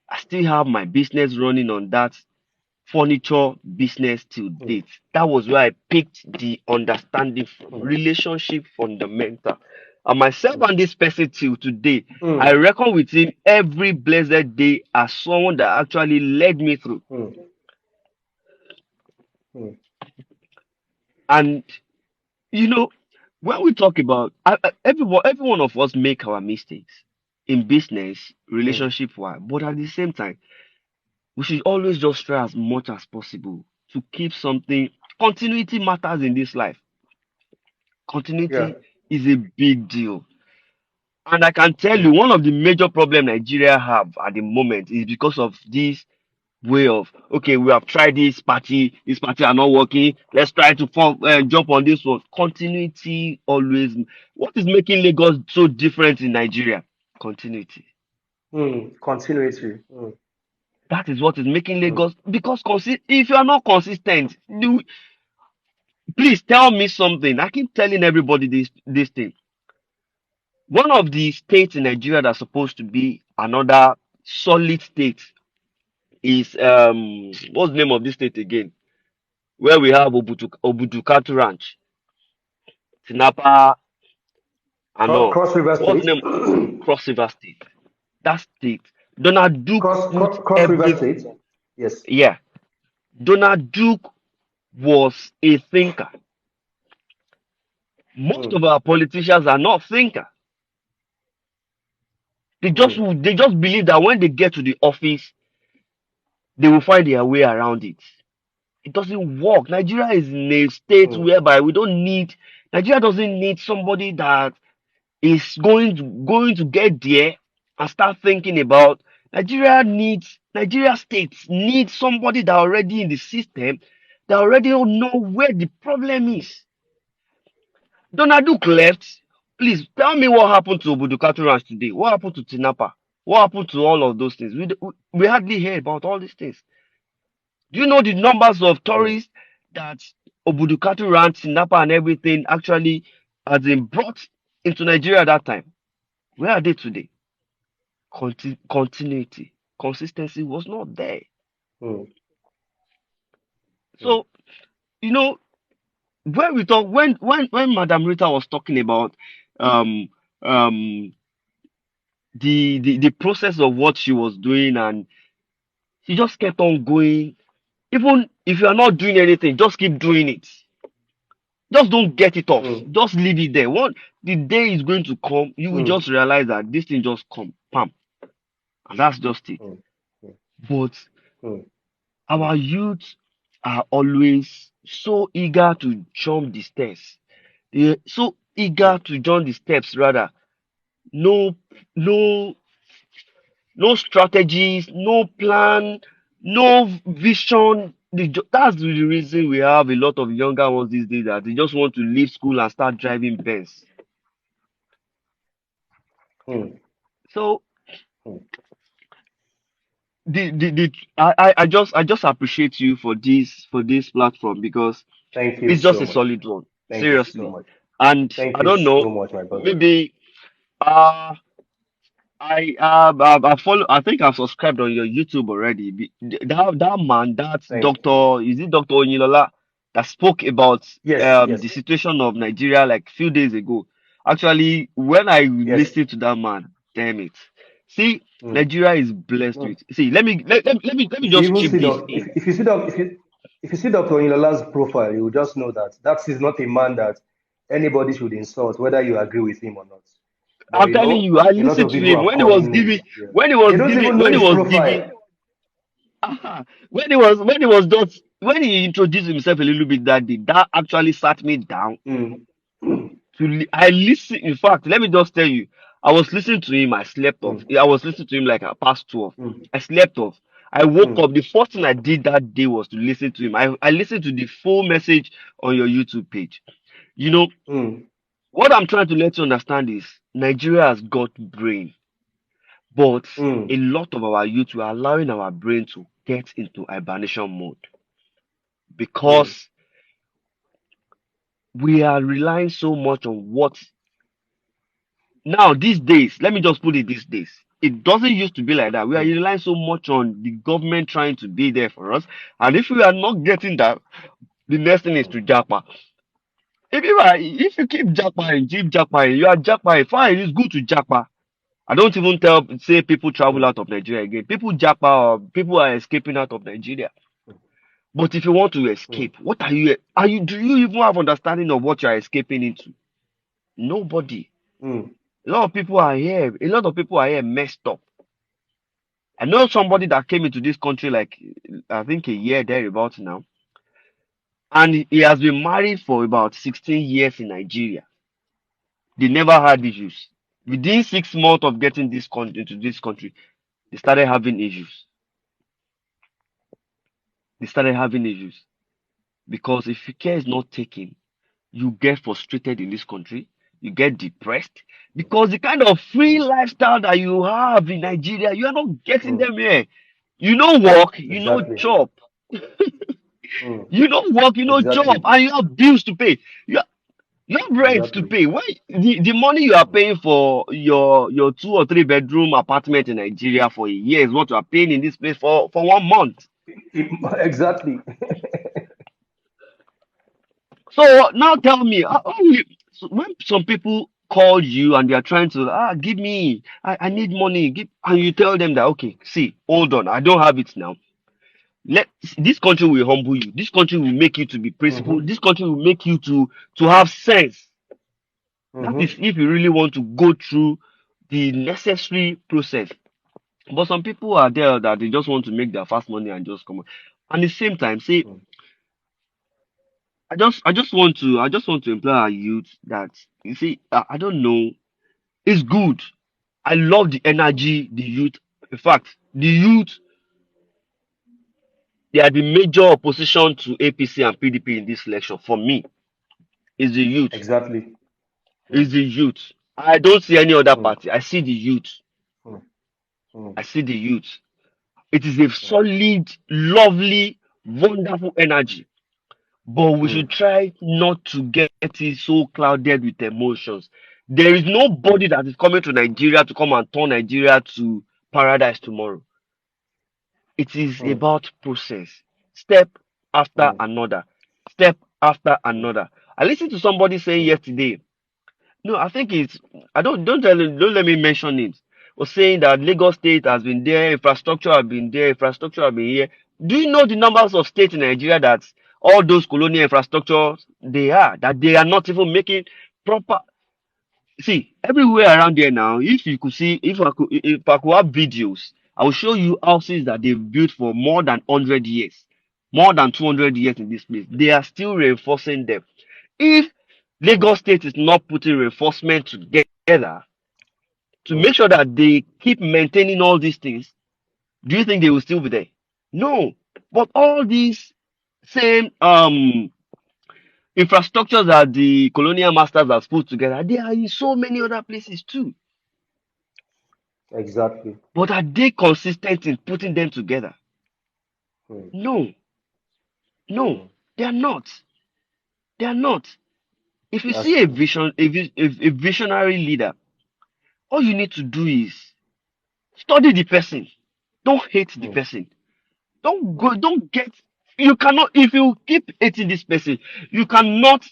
I still have my business running on that furniture business till Mm. date. That was where I picked the understanding from, Mm. relationship fundamental. And myself Mm. and this person till today, I Mm. reckon with him every blessed day as someone that actually led me through. Mm. Mm. And when we talk about every one of us make our mistakes in business, Mm. relationship wise, but at the same time, we should always just try as much as possible to keep something. Continuity matters in this life. Yeah. Continuity is a big deal. And I can tell Mm. you one of the major problem Nigeria have at the moment is because of this way of, okay, we have tried this party are not working. Let's try to jump on this one. Continuity always. What is making Lagos so different in Nigeria? Continuity. Mm. Continuity. Mm. That is what is making Mm. Lagos, because if you are not consistent, please tell me something. I keep telling everybody this thing. One of the states in Nigeria that's supposed to be another solid state is what's the name of this state again? Where we have Obudukatu Ranch, Tinapa, and all. Cross River What's the State. name? Cross River State. That state. Donald Duke put Cross River everything. State. Yes. Yeah. Donald Duke was a thinker. Most Mm. of our politicians are not thinkers. Mm. They just believe that when they get to the office, they will find their way around it. It doesn't work. Nigeria is in a state Mm. whereby Nigeria doesn't need somebody that is going to get there and start thinking about. Nigeria states need somebody that already in the system, that already know where the problem is. Donald Duke left. Please tell me what happened to Obudukatu Ranch today. What happened to Tinapa? What happened to all of those things? We hardly hear about all these things. Do you know the numbers of Mm. tourists that Obudukatu Ranch, Tinapa, and everything actually has been brought into Nigeria at that time? Where are they today? Continuity, consistency was not there. Mm. Mm. So, you know, when we talk, when Madam Rita was talking about um um the process of what she was doing, and she just kept on going. Even if you are not doing anything, just keep doing it. Just don't get it off. Mm. Just leave it there. The day is going to come, you will Mm. just realize that this thing just come, pam, and that's just it. Mm. Mm. But Mm. our youth are always so eager to jump the steps. They're so eager Mm. to jump the steps, rather. No, no, no strategies, no plan, no vision. That's the reason we have a lot of younger ones these days, that they just want to leave school and start driving Benz. Mm. So Mm. I just appreciate you for this platform, because Thank you it's just so a much. solid one, Thank you so seriously. much. And Thank I you don't know, so much, my brother. maybe uh I follow. I think I've subscribed on your YouTube already. That man, that's Thank you. Doctor. Is it Doctor Onilola that spoke about Yes, the yes, situation of Nigeria like few days ago? Actually, when I yes. listened to that man, damn it. See, Mm. Nigeria is blessed No. with. See, let me If you just even chip see this the in. if you see the if you see Dr. Inlola's profile, you will just know that that is not a man that anybody should insult, whether you agree with him or not. But I'm telling you, I a lot listened of to people him have when he called was him giving, names. Yeah. when he They was don't giving, even know when he his was giving. profile. When he was just when he introduced himself a little bit that day, that actually sat me down Mm. I listen. In fact, let me just tell you, I was listening to him. I slept off. Mm. I was listening to him like past 12. Mm. I slept off. I woke Mm. up. The first thing I did that day was to listen to him. I listened to the full message on your YouTube page. You know Mm. what I'm trying to let you understand is Nigeria has got brain, but a Mm. lot of our youth we are allowing our brain to get into hibernation mode Mm. because we are relying so much on what now these days. Let me just put it these days. It doesn't used to be like that. We are Mm. relying so much on the government trying to be there for us, and if we are not getting that, the next thing is Mm. to japa. If you keep japa, you are japa. Fine, it's good to japa. I don't even say people travel Mm. out of Nigeria again. People japa or people are escaping out of Nigeria. But if you want to Mm. escape, what are you do you even have understanding of what you are escaping into? Nobody. Mm. A lot of people are here. A lot of people are here messed up. I know somebody that came into this country like I think a year thereabouts now, and he has been married for about 16 years in Nigeria. They never had issues. Within 6 months of getting into this country, they started having issues. They started having issues because if care is not taken, you get frustrated in this country, you get depressed because the kind of free Mm. lifestyle that you have in Nigeria, you are not getting Mm. them here. You know work, you know Exactly. job. Mm. You don't work, you know job, Exactly. and you have bills to pay. You have rent to Exactly. pay. When the money you are paying for your 2 or 3 bedroom apartment in Nigeria for a year is what you are paying in this place for 1 month. Exactly. So now tell me, so when some people call you and they are trying to give me, I need money, and you tell them that okay, see, hold on, I don't have it now. Let this country will humble you. This country will make you to be principled. Mm-hmm. This country will make you to have sense. That is Mm-hmm. if you really want to go through the necessary process. But some people are there that they just want to make their fast money and just come on. And at the same time, say, Mm. I just want to employ our youth that you see, I don't know, it's good. I love the Mm. energy, the youth. In fact, the youth, they are the major opposition to APC and PDP in this election. For me, is the youth. Exactly. Mm. Is the youth. I don't see any other Mm. party. I see the youth. Mm. Mm. I see the youth. It is a Mm. solid, lovely, wonderful energy. But we Mm. should try not to get it so clouded with emotions. There is Mm. nobody that is coming to Nigeria to come and turn Nigeria to paradise tomorrow. It is Mm. about process, step after Mm. another, step after Mm. another. I listened to somebody saying Mm. yesterday. No, I think it's. I don't let me mention it. Was saying that Lagos State has been there, infrastructure has been there, infrastructure has been here. Do you know the numbers of states in Nigeria that all those colonial infrastructures that they are not even making proper? See, everywhere around there now, if you could see, if I could have videos, I will show you houses that they've built for more than 100 years, more than 200 years in this place. They are still reinforcing them. If Mm. Lagos State is not putting reinforcement together to Mm. make sure that they keep maintaining all these things, do you think they will still be there? No. But all these same infrastructures that the colonial masters have put together, they are in so many other places too. Exactly. But are they consistent in putting them together? Mm. No, no, Mm. they are not. They are not. If you That's see a true. vision, a visionary leader, all you need to do is Study the person. Don't hate the Mm. person. Don't get, you cannot, if you keep hating this person, you cannot,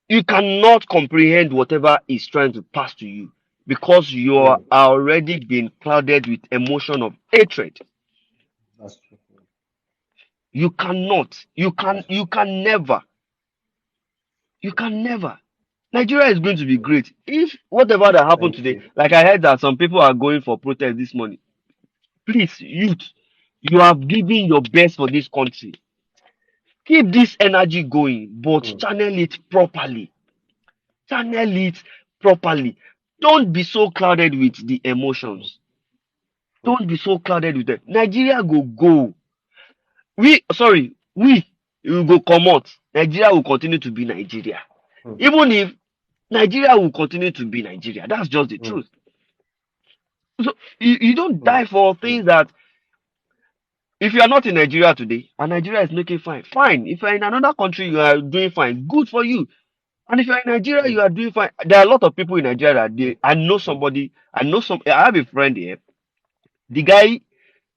you cannot comprehend whatever is trying to pass to you, because you are Mm. already been clouded with emotion of hatred. That's true. You cannot, That's true. you can never. Nigeria is going to be great. If whatever that happened Thank today, you. like I heard that some people are going for protest this morning. Please, youth, you have given your best for this country. Keep this energy going, but Mm. channel it properly. Channel it properly. Don't be so clouded with the Mm. emotions. Mm. Don't be so clouded with them. Nigeria go go. We will go come out. Nigeria will continue to be Nigeria. Mm. Even if Nigeria will continue to be Nigeria, that's just the Mm. truth. So you don't Mm. die for Mm. things that, if you are not in Nigeria today and Nigeria is making fine, fine. If you're in another country, you are doing fine, good for you. And if you're in Nigeria, Mm. you are doing fine. There are a lot of people in Nigeria that Mm. I know Mm. somebody, I have a friend here. The guy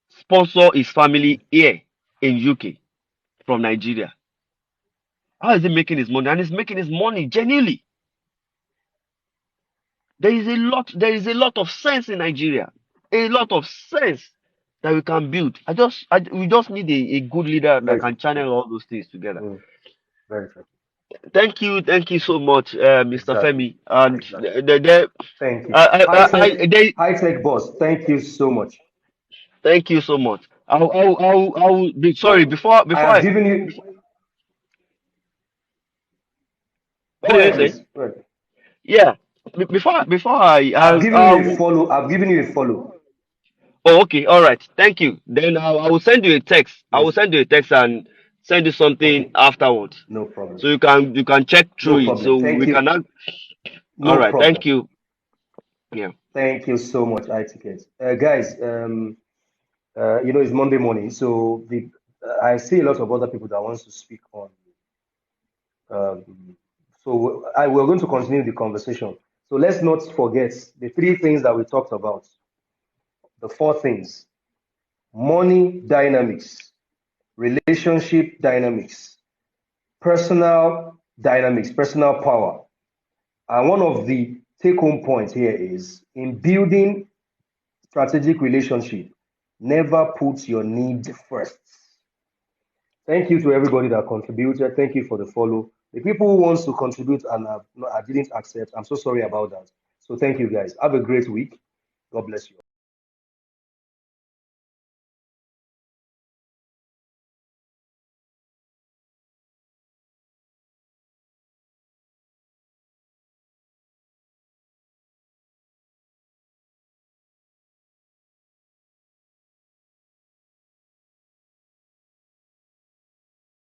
sponsor his family here in UK from Nigeria. How is he making his money? And he's making his money genuinely. There is a lot of sense in Nigeria. A lot of sense that we can build. We just need a good leader that Very can true. channel all those things together. Mm. Very true. Thank you so much, Mr. Exactly. Femi. And Exactly. the, Thank you. High tech boss. Thank you so much. thank you so much. I'll be sorry So before I before have I given you. what Go did you ahead, say? please. Go ahead. Yeah. Before I've given you a follow. I've given you a follow. oh, okay, all right. Thank you. Then I will send you a text. I will Yes. send you a text and send you something Okay. afterwards, No problem. so you can check No through it. problem. So Thank we you. cannot. All No right. problem. Thank you. Yeah. Thank you so much, iTicket. Guys, it's Monday morning, so I see a lot of other people that wants to speak on. Um, we're going to continue the conversation. So let's not forget the three things that we talked about. The four things: money dynamics, relationship dynamics, personal dynamics, personal power. And one of the take-home points here is in building strategic relationship, never put your need first. Thank you to everybody that contributed. Thank you for the follow. The people who wants to contribute and I didn't accept, I'm so sorry about that. So thank you guys. Have a great week. God bless you.